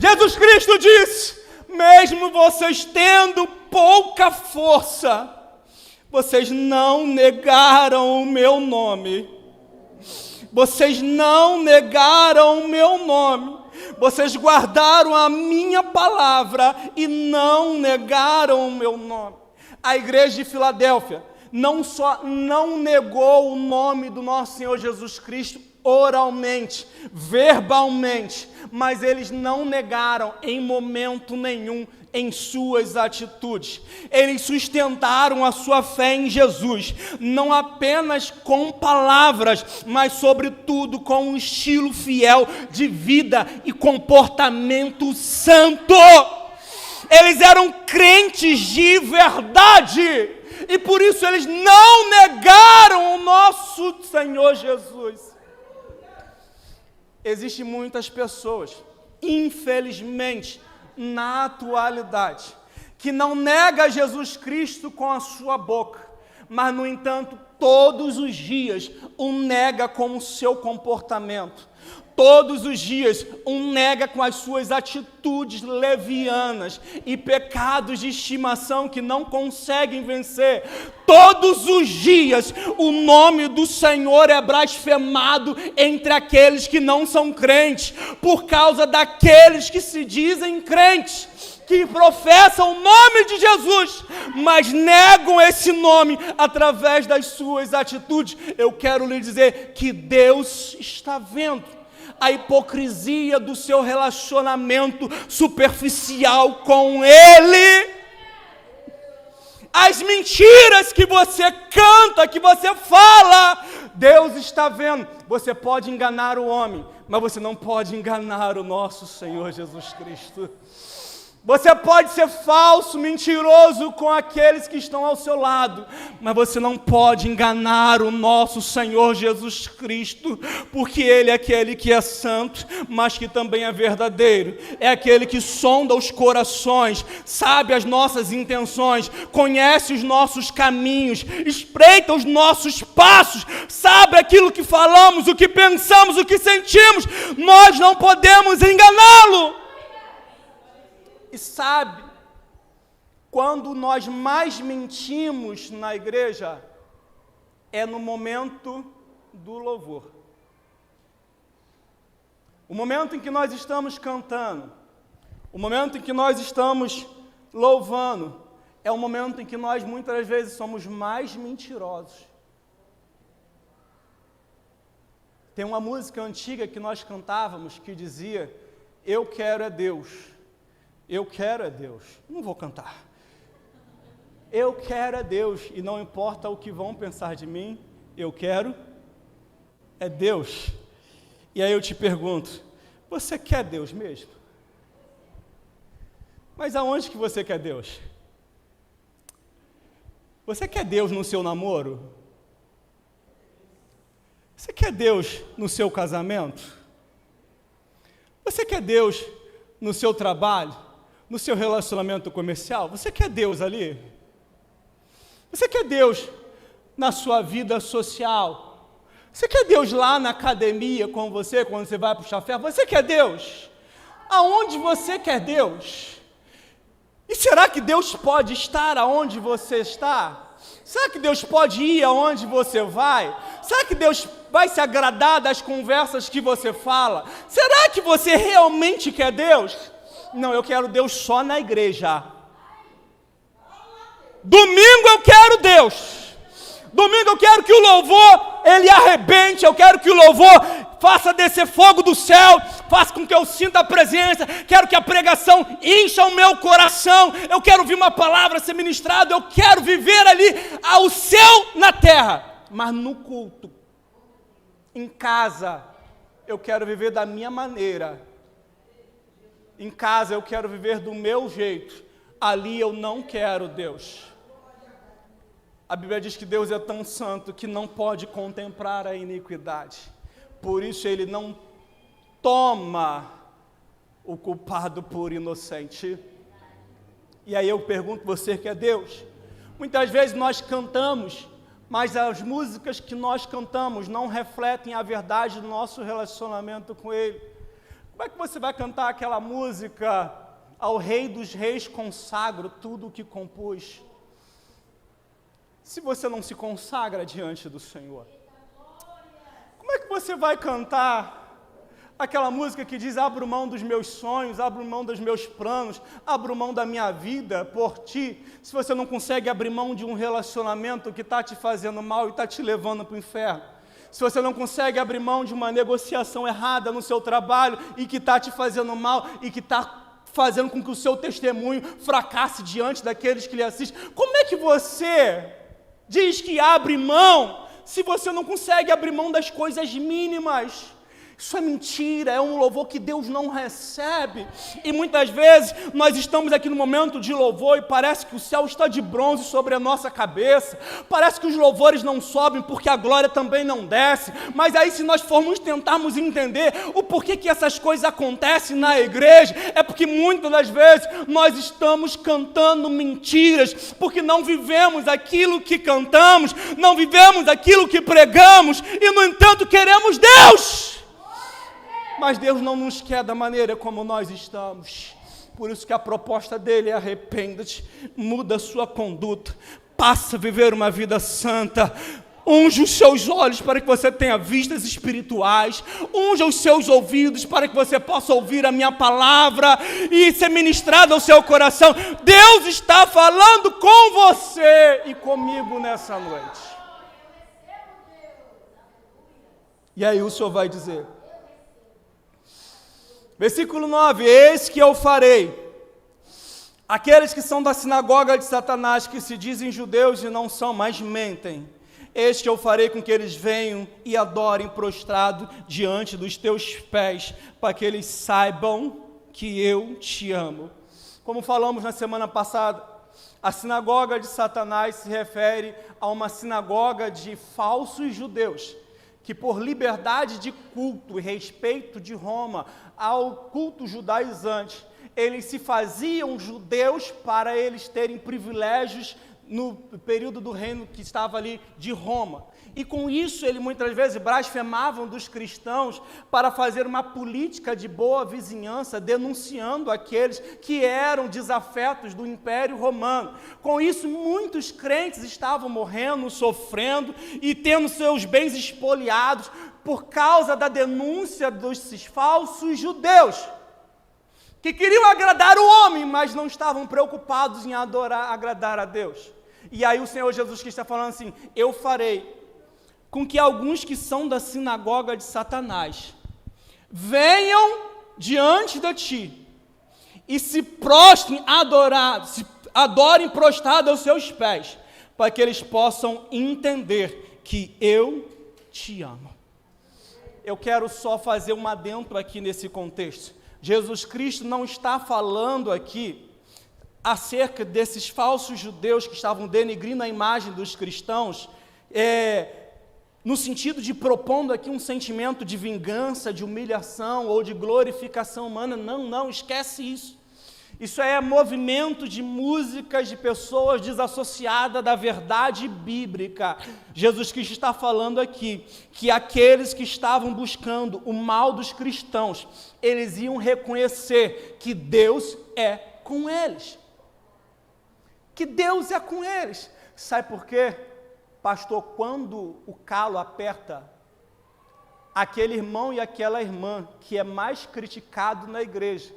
Jesus Cristo disse: mesmo vocês tendo pouca força, vocês não negaram o meu nome. Vocês não negaram o meu nome. Vocês guardaram a minha palavra e não negaram o meu nome. A igreja de Filadélfia não só não negou o nome do nosso Senhor Jesus Cristo oralmente, verbalmente, mas eles não negaram em momento nenhum em suas atitudes. Eles sustentaram a sua fé em Jesus, não apenas com palavras, mas sobretudo com um estilo fiel de vida e comportamento santo. Eles eram crentes de verdade, e por isso eles não negaram o nosso Senhor Jesus. Existem muitas pessoas, infelizmente, na atualidade, que não nega Jesus Cristo com a sua boca, mas, no entanto, todos os dias o nega com o seu comportamento. Todos os dias um nega com as suas atitudes levianas e pecados de estimação que não conseguem vencer. Todos os dias o nome do Senhor é blasfemado entre aqueles que não são crentes, por causa daqueles que se dizem crentes, que professam o nome de Jesus, mas negam esse nome através das suas atitudes. Eu quero lhe dizer que Deus está vendo a hipocrisia do seu relacionamento superficial com Ele. As mentiras que você canta, que você fala, Deus está vendo. Você pode enganar o homem, mas você não pode enganar o nosso Senhor Jesus Cristo. Você pode ser falso, mentiroso com aqueles que estão ao seu lado, mas você não pode enganar o nosso Senhor Jesus Cristo, porque Ele é aquele que é santo, mas que também é verdadeiro. É aquele que sonda os corações, sabe as nossas intenções, conhece os nossos caminhos, espreita os nossos passos, sabe aquilo que falamos, o que pensamos, o que sentimos. Nós não podemos enganá-lo. E sabe, quando nós mais mentimos na igreja, é no momento do louvor. O momento em que nós estamos cantando, o momento em que nós estamos louvando, é o momento em que nós muitas vezes somos mais mentirosos. Tem uma música antiga que nós cantávamos que dizia: eu quero é Deus. Eu quero é Deus. Não vou cantar. Eu quero é Deus, e não importa o que vão pensar de mim, eu quero é Deus. E aí eu te pergunto, você quer Deus mesmo? Mas aonde que você quer Deus? Você quer Deus no seu namoro? Você quer Deus no seu casamento? Você quer Deus no seu trabalho? No seu relacionamento comercial? Você quer Deus ali? Você quer Deus na sua vida social? Você quer Deus lá na academia com você, quando você vai puxar ferro? Você quer Deus? Aonde você quer Deus? E será que Deus pode estar aonde você está? Será que Deus pode ir aonde você vai? Será que Deus vai se agradar das conversas que você fala? Será que você realmente quer Deus? Não, eu quero Deus só na igreja. Domingo eu quero Deus. Domingo eu quero que o louvor, ele arrebente. Eu quero que o louvor faça descer fogo do céu, faça com que eu sinta a presença. Quero que a pregação encha o meu coração. Eu quero ouvir uma palavra ser ministrada. Eu quero viver ali ao céu na terra. Mas no culto, em casa, eu quero viver da minha maneira. Em casa eu quero viver do meu jeito. Ali eu não quero Deus. A Bíblia diz que Deus é tão santo que não pode contemplar a iniquidade. Por isso Ele não toma o culpado por inocente. E aí eu pergunto, você que é Deus? Muitas vezes nós cantamos, mas as músicas que nós cantamos não refletem a verdade do nosso relacionamento com Ele. Como é que você vai cantar aquela música, ao Rei dos Reis consagro tudo o que compus, se você não se consagra diante do Senhor? Como é que você vai cantar aquela música que diz, abro mão dos meus sonhos, abro mão dos meus planos, abro mão da minha vida por ti, se você não consegue abrir mão de um relacionamento que está te fazendo mal e está te levando para o inferno? Se você não consegue abrir mão de uma negociação errada no seu trabalho e que está te fazendo mal e que está fazendo com que o seu testemunho fracasse diante daqueles que lhe assistem, como é que você diz que abre mão se você não consegue abrir mão das coisas mínimas? Isso é mentira, é um louvor que Deus não recebe. E muitas vezes nós estamos aqui no momento de louvor e parece que o céu está de bronze sobre a nossa cabeça. Parece que os louvores não sobem porque a glória também não desce. Mas aí, se nós formos tentarmos entender o porquê que essas coisas acontecem na igreja, é porque muitas das vezes nós estamos cantando mentiras, porque não vivemos aquilo que cantamos, não vivemos aquilo que pregamos e, no entanto, queremos Deus. Mas Deus não nos quer da maneira como nós estamos. Por isso que a proposta dele é arrependa-te, muda a sua conduta, passa a viver uma vida santa, unja os seus olhos para que você tenha vistas espirituais, unja os seus ouvidos para que você possa ouvir a minha palavra e ser ministrado ao seu coração. Deus está falando com você e comigo nessa noite. E aí o Senhor vai dizer, versículo 9, eis que eu farei aqueles que são da sinagoga de Satanás, que se dizem judeus e não são, mas mentem, eis que eu farei com que eles venham e adorem prostrado diante dos teus pés, para que eles saibam que eu te amo. Como falamos na semana passada, a sinagoga de Satanás se refere a uma sinagoga de falsos judeus, que por liberdade de culto e respeito de Roma ao culto judaizante, eles se faziam judeus para eles terem privilégios no período do reino que estava ali de Roma. E com isso, ele muitas vezes blasfemavam dos cristãos para fazer uma política de boa vizinhança, denunciando aqueles que eram desafetos do Império Romano. Com isso, muitos crentes estavam morrendo, sofrendo e tendo seus bens expoliados por causa da denúncia desses falsos judeus, que queriam agradar o homem, mas não estavam preocupados em agradar a Deus. E aí o Senhor Jesus Cristo está falando assim, eu farei com que alguns que são da sinagoga de Satanás venham diante de ti e se prostrem adorem prostrado aos seus pés, para que eles possam entender que eu te amo. Eu quero só fazer um adendo aqui nesse contexto. Jesus Cristo não está falando aqui acerca desses falsos judeus que estavam denegrindo a imagem dos cristãos, no sentido de propondo aqui um sentimento de vingança, de humilhação ou de glorificação humana. Não, esquece isso. Isso é movimento de músicas de pessoas desassociadas da verdade bíblica. Jesus Cristo está falando aqui que aqueles que estavam buscando o mal dos cristãos, eles iam reconhecer que Deus é com eles. Que Deus é com eles. Sabe por quê? Pastor, quando o calo aperta, aquele irmão e aquela irmã que é mais criticado na igreja,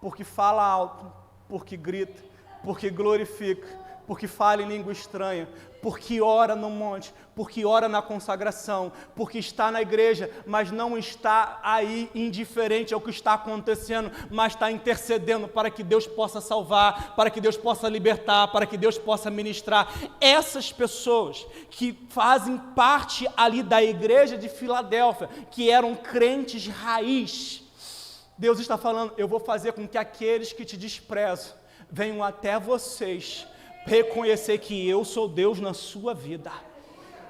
porque fala alto, porque grita, porque glorifica, porque fala em língua estranha, porque ora no monte, porque ora na consagração, porque está na igreja, mas não está aí indiferente ao que está acontecendo, mas está intercedendo para que Deus possa salvar, para que Deus possa libertar, para que Deus possa ministrar. Essas pessoas que fazem parte ali da igreja de Filadélfia, que eram crentes de raiz, Deus está falando, eu vou fazer com que aqueles que te desprezam venham até vocês reconhecer que eu sou Deus na sua vida.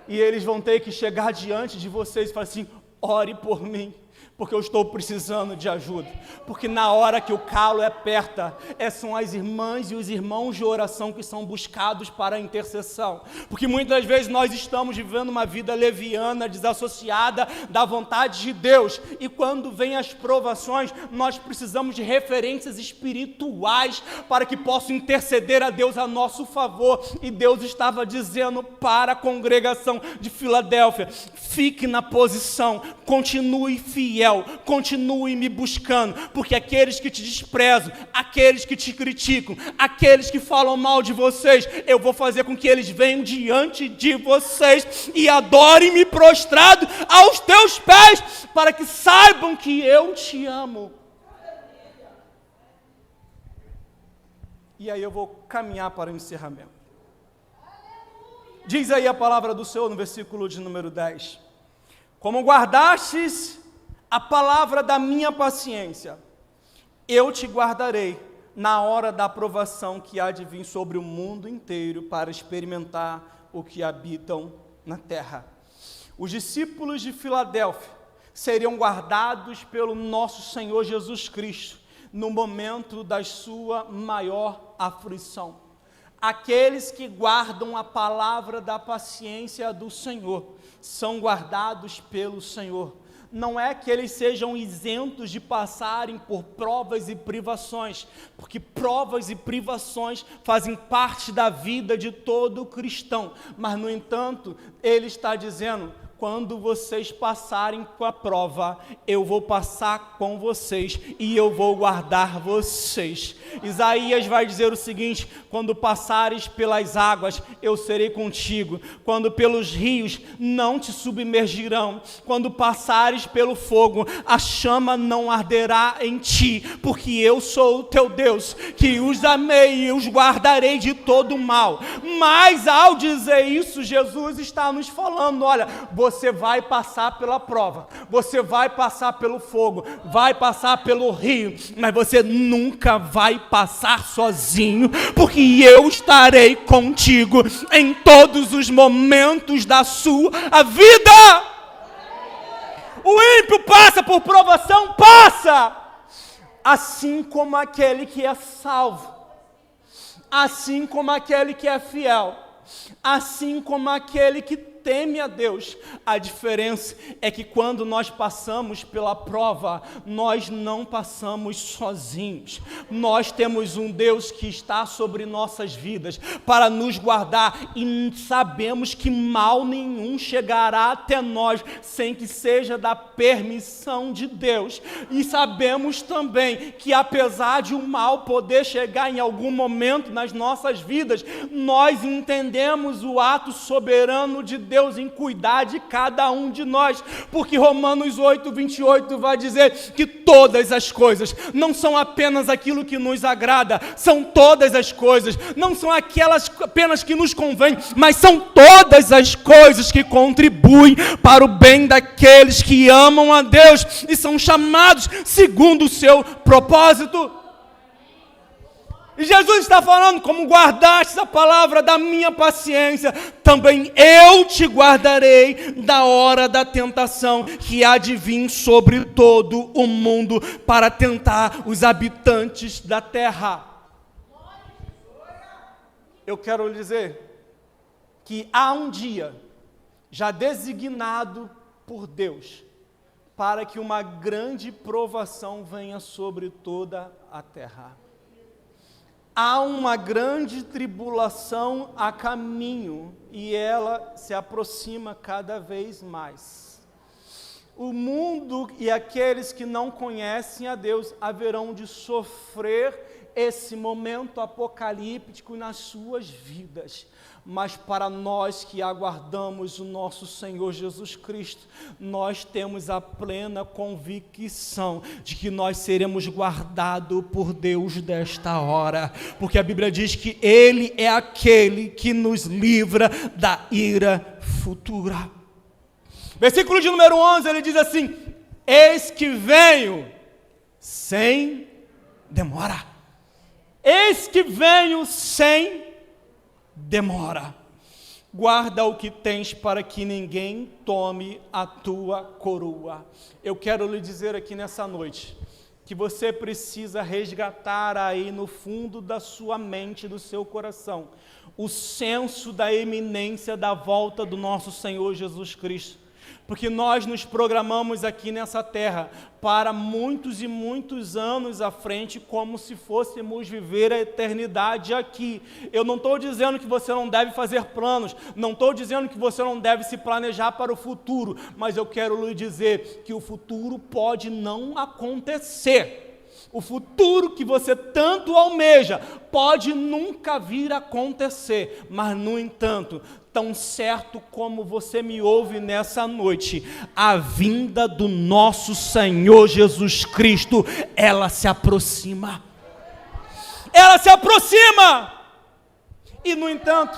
E eles vão ter que chegar diante de vocês e falar assim, ore por mim, porque eu estou precisando de ajuda, porque na hora que o calo aperta, são as irmãs e os irmãos de oração que são buscados para a intercessão, porque muitas vezes nós estamos vivendo uma vida leviana, desassociada da vontade de Deus, e quando vem as provações, nós precisamos de referências espirituais para que possam interceder a Deus a nosso favor, e Deus estava dizendo para a congregação de Filadélfia: fique na posição, continue fiel, continue me buscando, porque aqueles que te desprezam, aqueles que te criticam, aqueles que falam mal de vocês, eu vou fazer com que eles venham diante de vocês e adorem-me prostrado aos teus pés, para que saibam que eu te amo. E aí eu vou caminhar para o encerramento. Diz aí a palavra do Senhor no versículo de número 10. Como guardastes a palavra da minha paciência, eu te guardarei na hora da provação que há de vir sobre o mundo inteiro para experimentar o que habitam na terra. Os discípulos de Filadélfia seriam guardados pelo nosso Senhor Jesus Cristo no momento da sua maior aflição. Aqueles que guardam a palavra da paciência do Senhor são guardados pelo Senhor. Não é que eles sejam isentos de passarem por provas e privações, porque provas e privações fazem parte da vida de todo cristão, mas no entanto, ele está dizendo: quando vocês passarem com a prova, eu vou passar com vocês e eu vou guardar vocês. Isaías vai dizer o seguinte: quando passares pelas águas, eu serei contigo. Quando pelos rios, não te submergirão. Quando passares pelo fogo, a chama não arderá em ti, porque eu sou o teu Deus, que os amei e os guardarei de todo mal. Mas ao dizer isso, Jesus está nos falando: olha, você vai passar pela prova, você vai passar pelo fogo, vai passar pelo rio, mas você nunca vai passar sozinho, porque eu estarei contigo em todos os momentos da sua vida. O ímpio passa por provação, passa, assim como aquele que é salvo, assim como aquele que é fiel, assim como aquele que teme a Deus. A diferença é que quando nós passamos pela prova, nós não passamos sozinhos. Nós temos um Deus que está sobre nossas vidas para nos guardar, e sabemos que mal nenhum chegará até nós sem que seja da permissão de Deus. E sabemos também que apesar de o mal poder chegar em algum momento nas nossas vidas, nós entendemos o ato soberano de Deus em cuidar de cada um de nós, porque Romanos 8:28 vai dizer que todas as coisas não são apenas aquilo que nos agrada, são todas as coisas, não são aquelas apenas que nos convém, mas são todas as coisas que contribuem para o bem daqueles que amam a Deus e são chamados segundo o seu propósito. E Jesus está falando: como guardaste a palavra da minha paciência, também eu te guardarei da hora da tentação que há de vir sobre todo o mundo para tentar os habitantes da terra. Eu quero lhe dizer que há um dia já designado por Deus para que uma grande provação venha sobre toda a terra. Há uma grande tribulação a caminho e ela se aproxima cada vez mais. O mundo e aqueles que não conhecem a Deus haverão de sofrer esse momento apocalíptico nas suas vidas. Mas para nós que aguardamos o nosso Senhor Jesus Cristo, nós temos a plena convicção de que nós seremos guardados por Deus desta hora, porque a Bíblia diz que Ele é aquele que nos livra da ira futura. Versículo de número 11, ele diz assim: eis que venho sem demora. Eis que venho sem demora. guarda o que tens para que ninguém tome a tua coroa. Eu quero lhe dizer aqui nessa noite, que você precisa resgatar aí no fundo da sua mente, do seu coração, o senso da iminência da volta do nosso Senhor Jesus Cristo. Porque nós nos programamos aqui nessa terra para muitos e muitos anos à frente, como se fôssemos viver a eternidade aqui. Eu não estou dizendo que você não deve fazer planos, não estou dizendo que você não deve se planejar para o futuro, mas eu quero lhe dizer que o futuro pode não acontecer. O futuro que você tanto almeja pode nunca vir a acontecer, mas, no entanto, tão certo como você me ouve nessa noite, a vinda do nosso Senhor Jesus Cristo, ela se aproxima. Ela se aproxima! E, no entanto,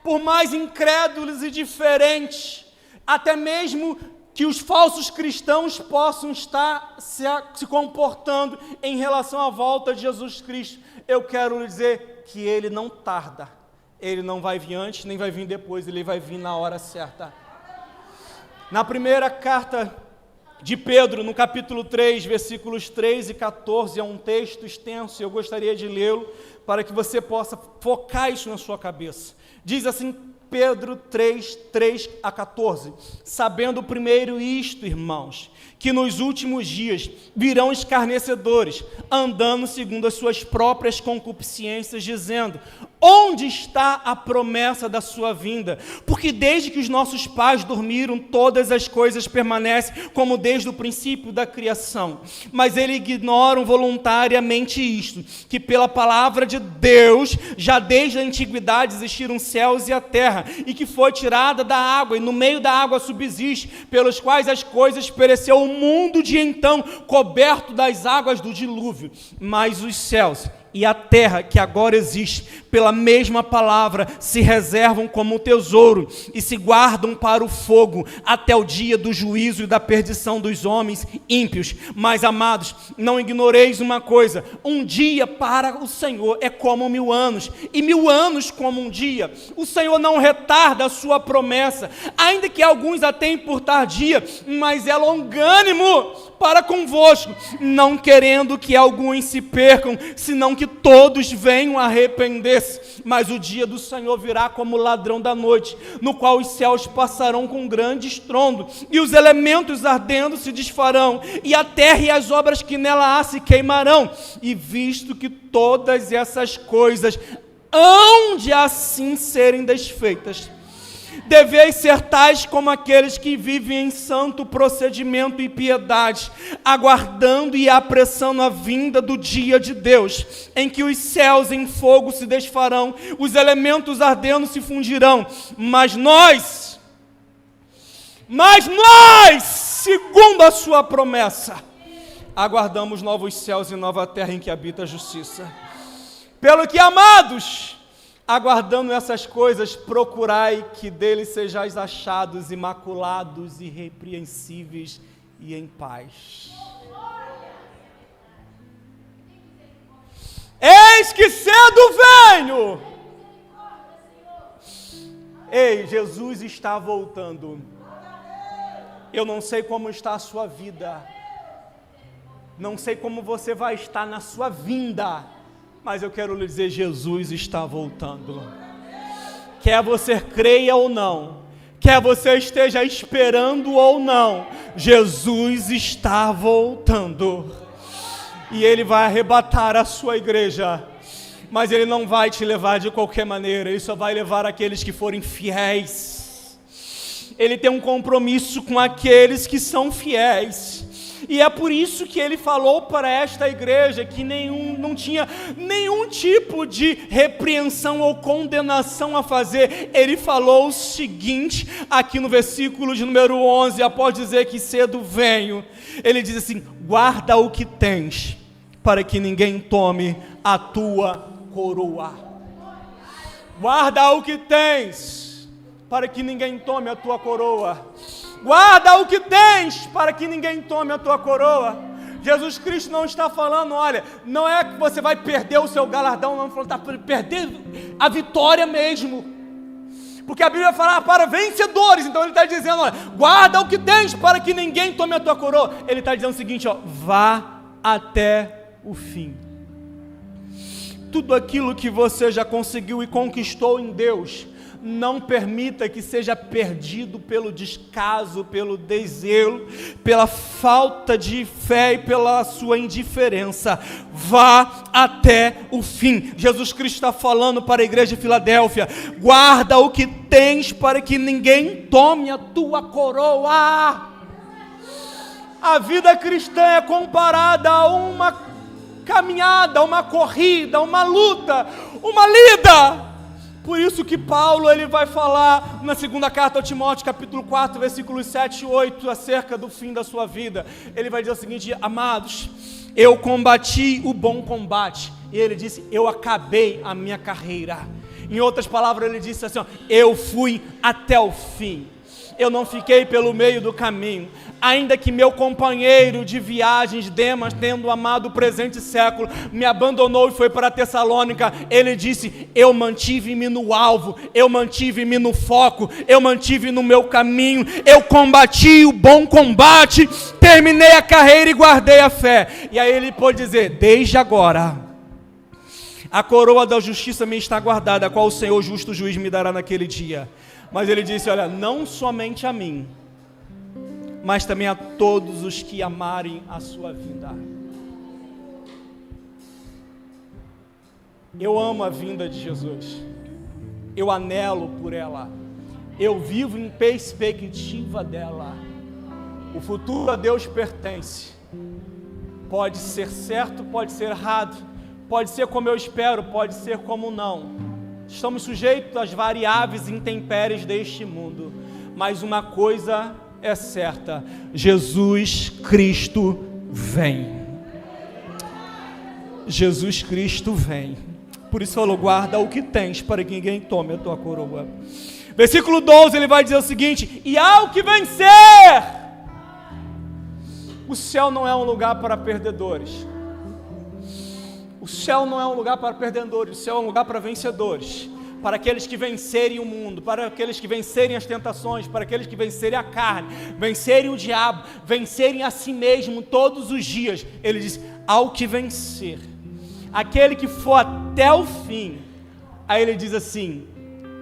por mais incrédulos e diferentes, até mesmo que os falsos cristãos possam estar se comportando em relação à volta de Jesus Cristo, eu quero lhe dizer que Ele não tarda. Ele não vai vir antes, nem vai vir depois, Ele vai vir na hora certa. Na primeira carta de Pedro, no capítulo 3, versículos 3 e 14, é um texto extenso, eu gostaria de lê-lo, para que você possa focar isso na sua cabeça. Diz assim, Pedro 3, 3 a 14, sabendo primeiro isto, irmãos, que nos últimos dias virão escarnecedores, andando segundo as suas próprias concupiscências, dizendo, onde está a promessa da sua vinda? Porque desde que os nossos pais dormiram, todas as coisas permanecem como desde o princípio da criação. Mas eles ignoram voluntariamente isto, que pela palavra de Deus, já desde a antiguidade existiram céus e a terra, e que foi tirada da água, e no meio da água subsiste, pelos quais as coisas pereceu o mundo de então, coberto das águas do dilúvio. Mas os céus e a terra que agora existe, pela mesma palavra, se reservam como tesouro e se guardam para o fogo, até o dia do juízo e da perdição dos homens ímpios. Mas, amados, não ignoreis uma coisa, um dia para o Senhor é como 1000 anos, e 1000 anos como um dia. O Senhor não retarda a sua promessa, ainda que alguns a tenham por tardia, mas é longânimo para convosco, não querendo que alguns se percam, senão que todos venham a arrepender-se. Mas o dia do Senhor virá como ladrão da noite, no qual os céus passarão com grande estrondo, e os elementos ardendo se desfarão, e a terra e as obras que nela há se queimarão. E visto que todas essas coisas hão de assim serem desfeitas, deveis ser tais como aqueles que vivem em santo procedimento e piedade, aguardando e apressando a vinda do dia de Deus, em que os céus em fogo se desfarão, os elementos ardendo se fundirão, mas nós, segundo a sua promessa, aguardamos novos céus e nova terra em que habita a justiça. Pelo que, amados, aguardando essas coisas, procurai que dele sejais achados imaculados, irrepreensíveis e em paz. Eis que cedo venho! Ei, Jesus está voltando. Eu não sei como está a sua vida, não sei como você vai estar na sua vinda, mas eu quero lhe dizer, Jesus está voltando. Quer você creia ou não, quer você esteja esperando ou não, Jesus está voltando. E Ele vai arrebatar a sua igreja, mas Ele não vai te levar de qualquer maneira, Ele só vai levar aqueles que forem fiéis. Ele tem um compromisso com aqueles que são fiéis. E é por isso que Ele falou para esta igreja que não tinha nenhum tipo de repreensão ou condenação a fazer. Ele falou o seguinte, aqui no versículo de número 11, após dizer que cedo venho, Ele diz assim, guarda o que tens, para que ninguém tome a tua coroa. Guarda o que tens, para que ninguém tome a tua coroa. Guarda o que tens, para que ninguém tome a tua coroa. Jesus Cristo não está falando, olha, não é que você vai perder o seu galardão, não, está falando, perder a vitória mesmo. Porque a Bíblia fala para vencedores, então ele está dizendo, olha, guarda o que tens para que ninguém tome a tua coroa. Ele está dizendo o seguinte, ó, vá até o fim. Tudo aquilo que você já conseguiu e conquistou em Deus, não permita que seja perdido pelo descaso, pelo deszelo, pela falta de fé e pela sua indiferença. Vá até o fim. Jesus Cristo está falando para a igreja de Filadélfia, guarda o que tens para que ninguém tome a tua coroa. A vida cristã é comparada a uma caminhada, uma corrida, uma luta, uma lida. Por isso que Paulo ele vai falar na segunda carta ao Timóteo, capítulo 4, versículos 7 e 8, acerca do fim da sua vida. Ele vai dizer o seguinte, amados, eu combati o bom combate. E ele disse, eu acabei a minha carreira. Em outras palavras, ele disse assim, ó, eu fui até o fim. Eu não fiquei pelo meio do caminho, ainda que meu companheiro de viagens, Demas, tendo amado o presente século, me abandonou e foi para Tessalônica. Ele disse, eu mantive-me no alvo, eu mantive-me no foco, eu mantive no meu caminho, eu combati o bom combate, terminei a carreira e guardei a fé. E aí ele pode dizer, desde agora, a coroa da justiça me está guardada, a qual o Senhor justo juiz me dará naquele dia. Mas ele disse, olha, não somente a mim, mas também a todos os que amarem a sua vinda. Eu amo a vinda de Jesus, eu anelo por ela, eu vivo em perspectiva dela. O futuro a Deus pertence, pode ser certo, pode ser errado, pode ser como eu espero, pode ser como não. Estamos sujeitos às variáveis intempéries deste mundo, mas uma coisa é certa, Jesus Cristo vem. Jesus Cristo vem. Por isso falou, guarda o que tens para que ninguém tome a tua coroa. Versículo 12, ele vai dizer o seguinte, e ao que vencer, o céu não é um lugar para perdedores. O céu não é um lugar para perdedores, o céu é um lugar para vencedores, para aqueles que vencerem o mundo, para aqueles que vencerem as tentações, para aqueles que vencerem a carne, vencerem o diabo, vencerem a si mesmo todos os dias. Ele diz, ao que vencer, aquele que for até o fim. Aí ele diz assim,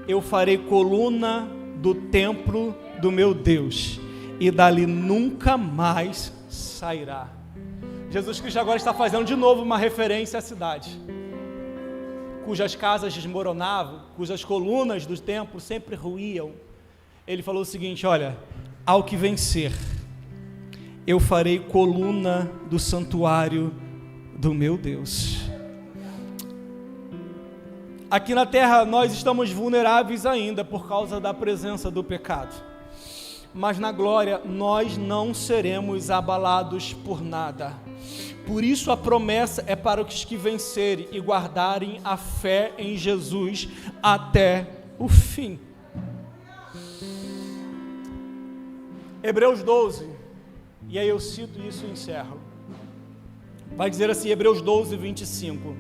eu farei coluna do templo do meu Deus, e dali nunca mais sairá. Jesus Cristo agora está fazendo de novo uma referência à cidade, cujas casas desmoronavam, cujas colunas do templo sempre ruíam. Ele falou o seguinte, olha, ao que vencer, eu farei coluna do santuário do meu Deus. Aqui na terra nós estamos vulneráveis ainda por causa da presença do pecado, mas na glória nós não seremos abalados por nada. Por isso a promessa é para os que vencerem e guardarem a fé em Jesus até o fim. Hebreus 12, e aí eu cito isso e encerro. Vai dizer assim, Hebreus 12, 25.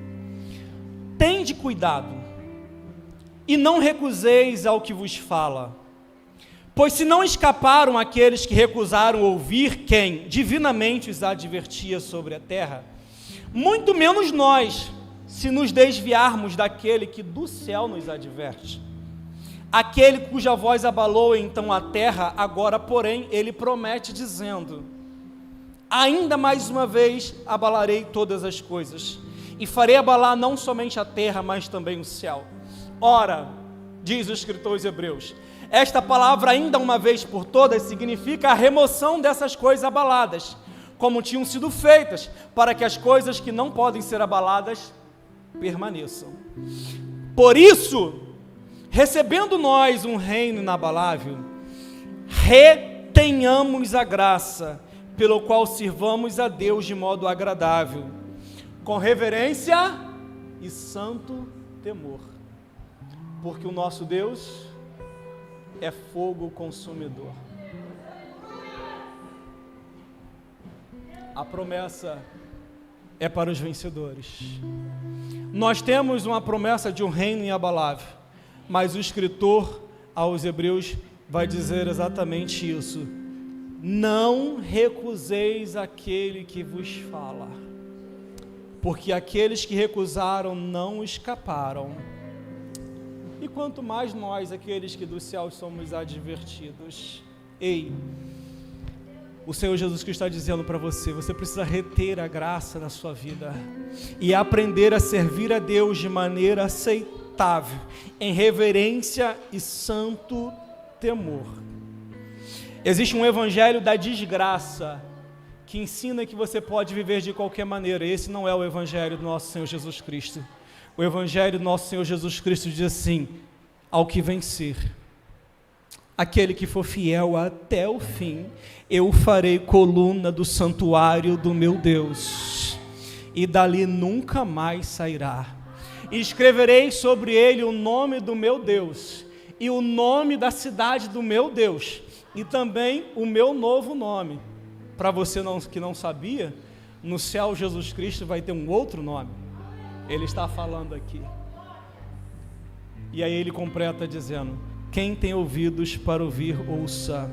Tende cuidado, e não recuseis ao que vos fala, pois se não escaparam aqueles que recusaram ouvir quem divinamente os advertia sobre a terra, muito menos nós, se nos desviarmos daquele que do céu nos adverte. Aquele cuja voz abalou então a terra, agora porém ele promete dizendo, ainda mais uma vez abalarei todas as coisas, e farei abalar não somente a terra, mas também o céu. Ora, diz o escritor aos Hebreus, esta palavra ainda uma vez por todas significa a remoção dessas coisas abaladas, como tinham sido feitas, para que as coisas que não podem ser abaladas permaneçam. Por isso, recebendo nós um reino inabalável, retenhamos a graça, pelo qual sirvamos a Deus de modo agradável, com reverência e santo temor, porque o nosso Deus é fogo consumidor. A promessa é para os vencedores. Nós temos uma promessa de um reino inabalável, mas o escritor aos Hebreus vai dizer exatamente isso. Não recuseis aquele que vos fala, porque aqueles que recusaram não escaparam. E quanto mais nós, aqueles que dos céus somos advertidos. Ei, o Senhor Jesus Cristo está dizendo para você, você precisa reter a graça na sua vida e aprender a servir a Deus de maneira aceitável, em reverência e santo temor. Existe um evangelho da desgraça que ensina que você pode viver de qualquer maneira. Esse não é o evangelho do nosso Senhor Jesus Cristo. O evangelho do nosso Senhor Jesus Cristo diz assim: ao que vencer, aquele que for fiel até o fim, eu farei coluna do santuário do meu Deus, e dali nunca mais sairá. E escreverei sobre ele o nome do meu Deus, e o nome da cidade do meu Deus, e também o meu novo nome. Para você que não sabia, no céu Jesus Cristo vai ter um outro nome. Ele está falando aqui. E aí ele completa dizendo: quem tem ouvidos para ouvir, ouça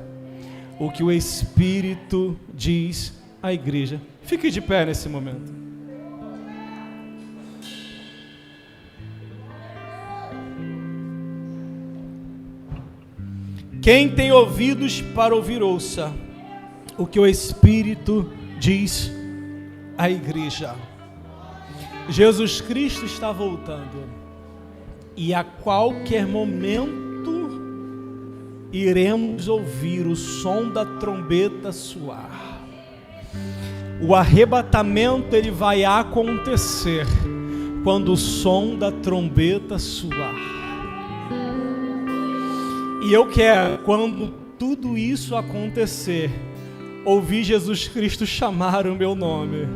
o que o Espírito diz à igreja. Fique de pé nesse momento. Quem tem ouvidos para ouvir, ouça o que o Espírito diz à igreja. Jesus Cristo está voltando, e a qualquer momento iremos ouvir o som da trombeta soar. O arrebatamento ele vai acontecer quando o som da trombeta soar. E eu quero, quando tudo isso acontecer, ouvir Jesus Cristo chamar o meu nome.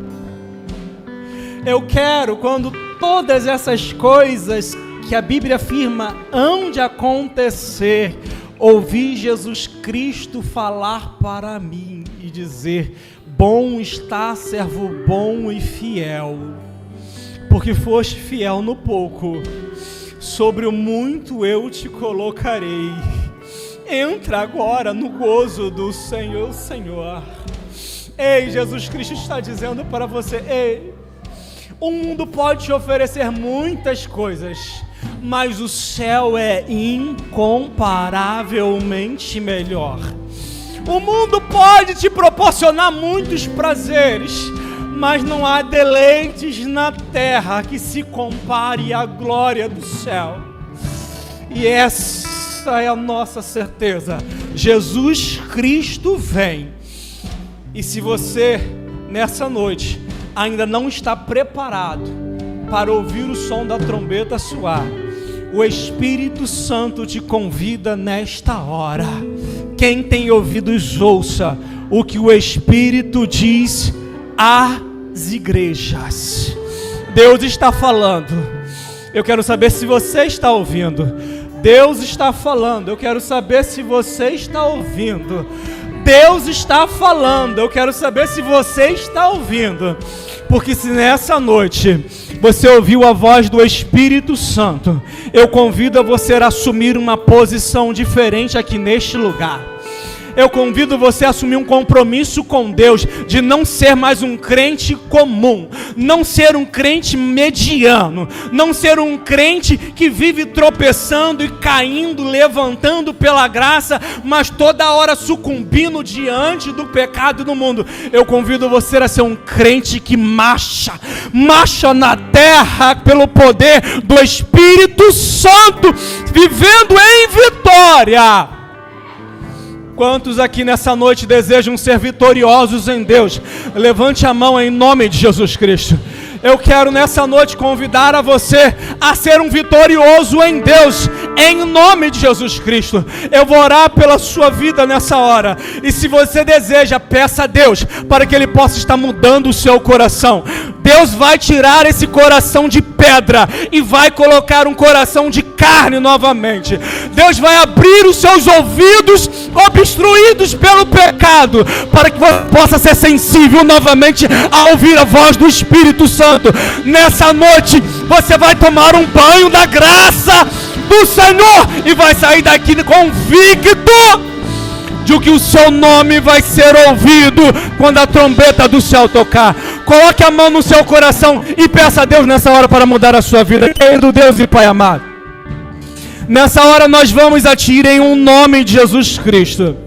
Eu quero, quando todas essas coisas que a Bíblia afirma hão de acontecer, ouvir Jesus Cristo falar para mim e dizer: bom está, servo bom e fiel, porque foste fiel no pouco, sobre o muito eu te colocarei. Entra agora no gozo do Senhor, Senhor. Ei, Jesus Cristo está dizendo para você: ei, o mundo pode te oferecer muitas coisas, mas o céu é incomparavelmente melhor. O mundo pode te proporcionar muitos prazeres, mas não há deleites na terra que se compare à glória do céu. E essa é a nossa certeza: Jesus Cristo vem. E se você, nessa noite, ainda não está preparado para ouvir o som da trombeta soar, o Espírito Santo te convida nesta hora. Quem tem ouvidos, ouça o que o Espírito diz às igrejas. Deus está falando. Eu quero saber se você está ouvindo. Deus está falando. Eu quero saber se você está ouvindo. Deus está falando. Eu quero saber se você está ouvindo. Porque se nessa noite você ouviu a voz do Espírito Santo, eu convido a você a assumir uma posição diferente aqui neste lugar. Eu convido você a assumir um compromisso com Deus, de não ser mais um crente comum, não ser um crente mediano, não ser um crente que vive tropeçando e caindo, levantando pela graça, mas toda hora sucumbindo diante do pecado do mundo. Eu convido você a ser um crente que marcha na terra pelo poder do Espírito Santo, vivendo em vitória. Quantos aqui nessa noite desejam ser vitoriosos em Deus? Levante a mão em nome de Jesus Cristo. Eu quero nessa noite convidar a você a ser um vitorioso em Deus, em nome de Jesus Cristo. Eu vou orar pela sua vida nessa hora. E se você deseja, peça a Deus para que Ele possa estar mudando o seu coração. Deus vai tirar esse coração de pedra e vai colocar um coração de carne novamente. Deus vai abrir os seus ouvidos obstruídos pelo pecado, para que você possa ser sensível novamente a ouvir a voz do Espírito Santo. Nessa noite você vai tomar um banho da graça, do Senhor e vai sair daqui convicto de que o seu nome vai ser ouvido quando a trombeta do céu tocar. Coloque a mão no seu coração e peça a Deus nessa hora para mudar a sua vida. Querido Deus e Pai amado, nessa hora nós vamos a Ti em um nome de Jesus Cristo.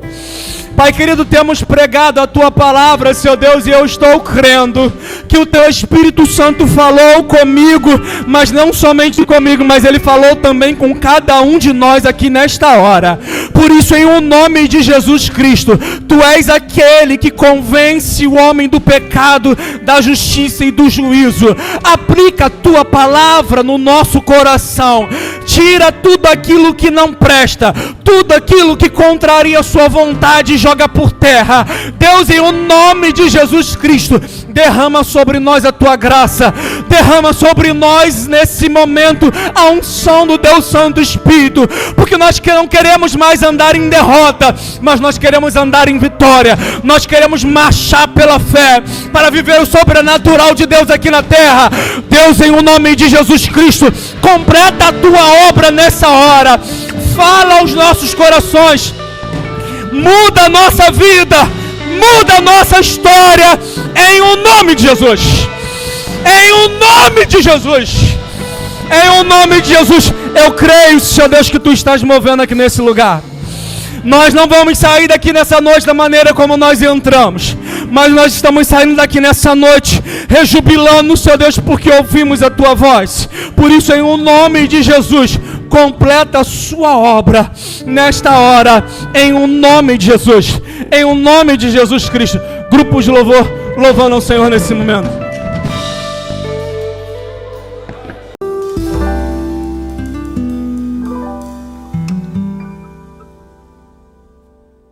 Pai querido, temos pregado a Tua palavra, Senhor Deus, e eu estou crendo que o Teu Espírito Santo falou comigo, mas não somente comigo, mas Ele falou também com cada um de nós aqui nesta hora. Por isso, em um nome de Jesus Cristo, Tu és aquele que convence o homem do pecado, da justiça e do juízo. Aplica a Tua palavra no nosso coração. Tira tudo aquilo que não presta, tudo aquilo que contraria a Sua vontade, joga por terra. Deus, em o nome de Jesus Cristo, derrama sobre nós a Tua graça, derrama sobre nós nesse momento a unção do Teu Santo Espírito, porque nós não queremos mais andar em derrota, mas nós queremos andar em vitória. Nós queremos marchar pela fé para viver o sobrenatural de Deus aqui na terra. Deus, em o nome de Jesus Cristo, completa a Tua obra nessa hora. Fala aos nossos corações, muda a nossa vida, muda a nossa história, em o nome de Jesus, em o nome de Jesus, em o nome de Jesus. Eu creio, Senhor Deus, que Tu estás movendo aqui nesse lugar. Nós não vamos sair daqui nessa noite da maneira como nós entramos, mas nós estamos saindo daqui nessa noite rejubilando, Senhor Deus, porque ouvimos a Tua voz. Por isso, em o nome de Jesus, completa a Sua obra nesta hora, em o nome de Jesus, em o nome de Jesus Cristo. Grupos de louvor louvando ao Senhor nesse momento.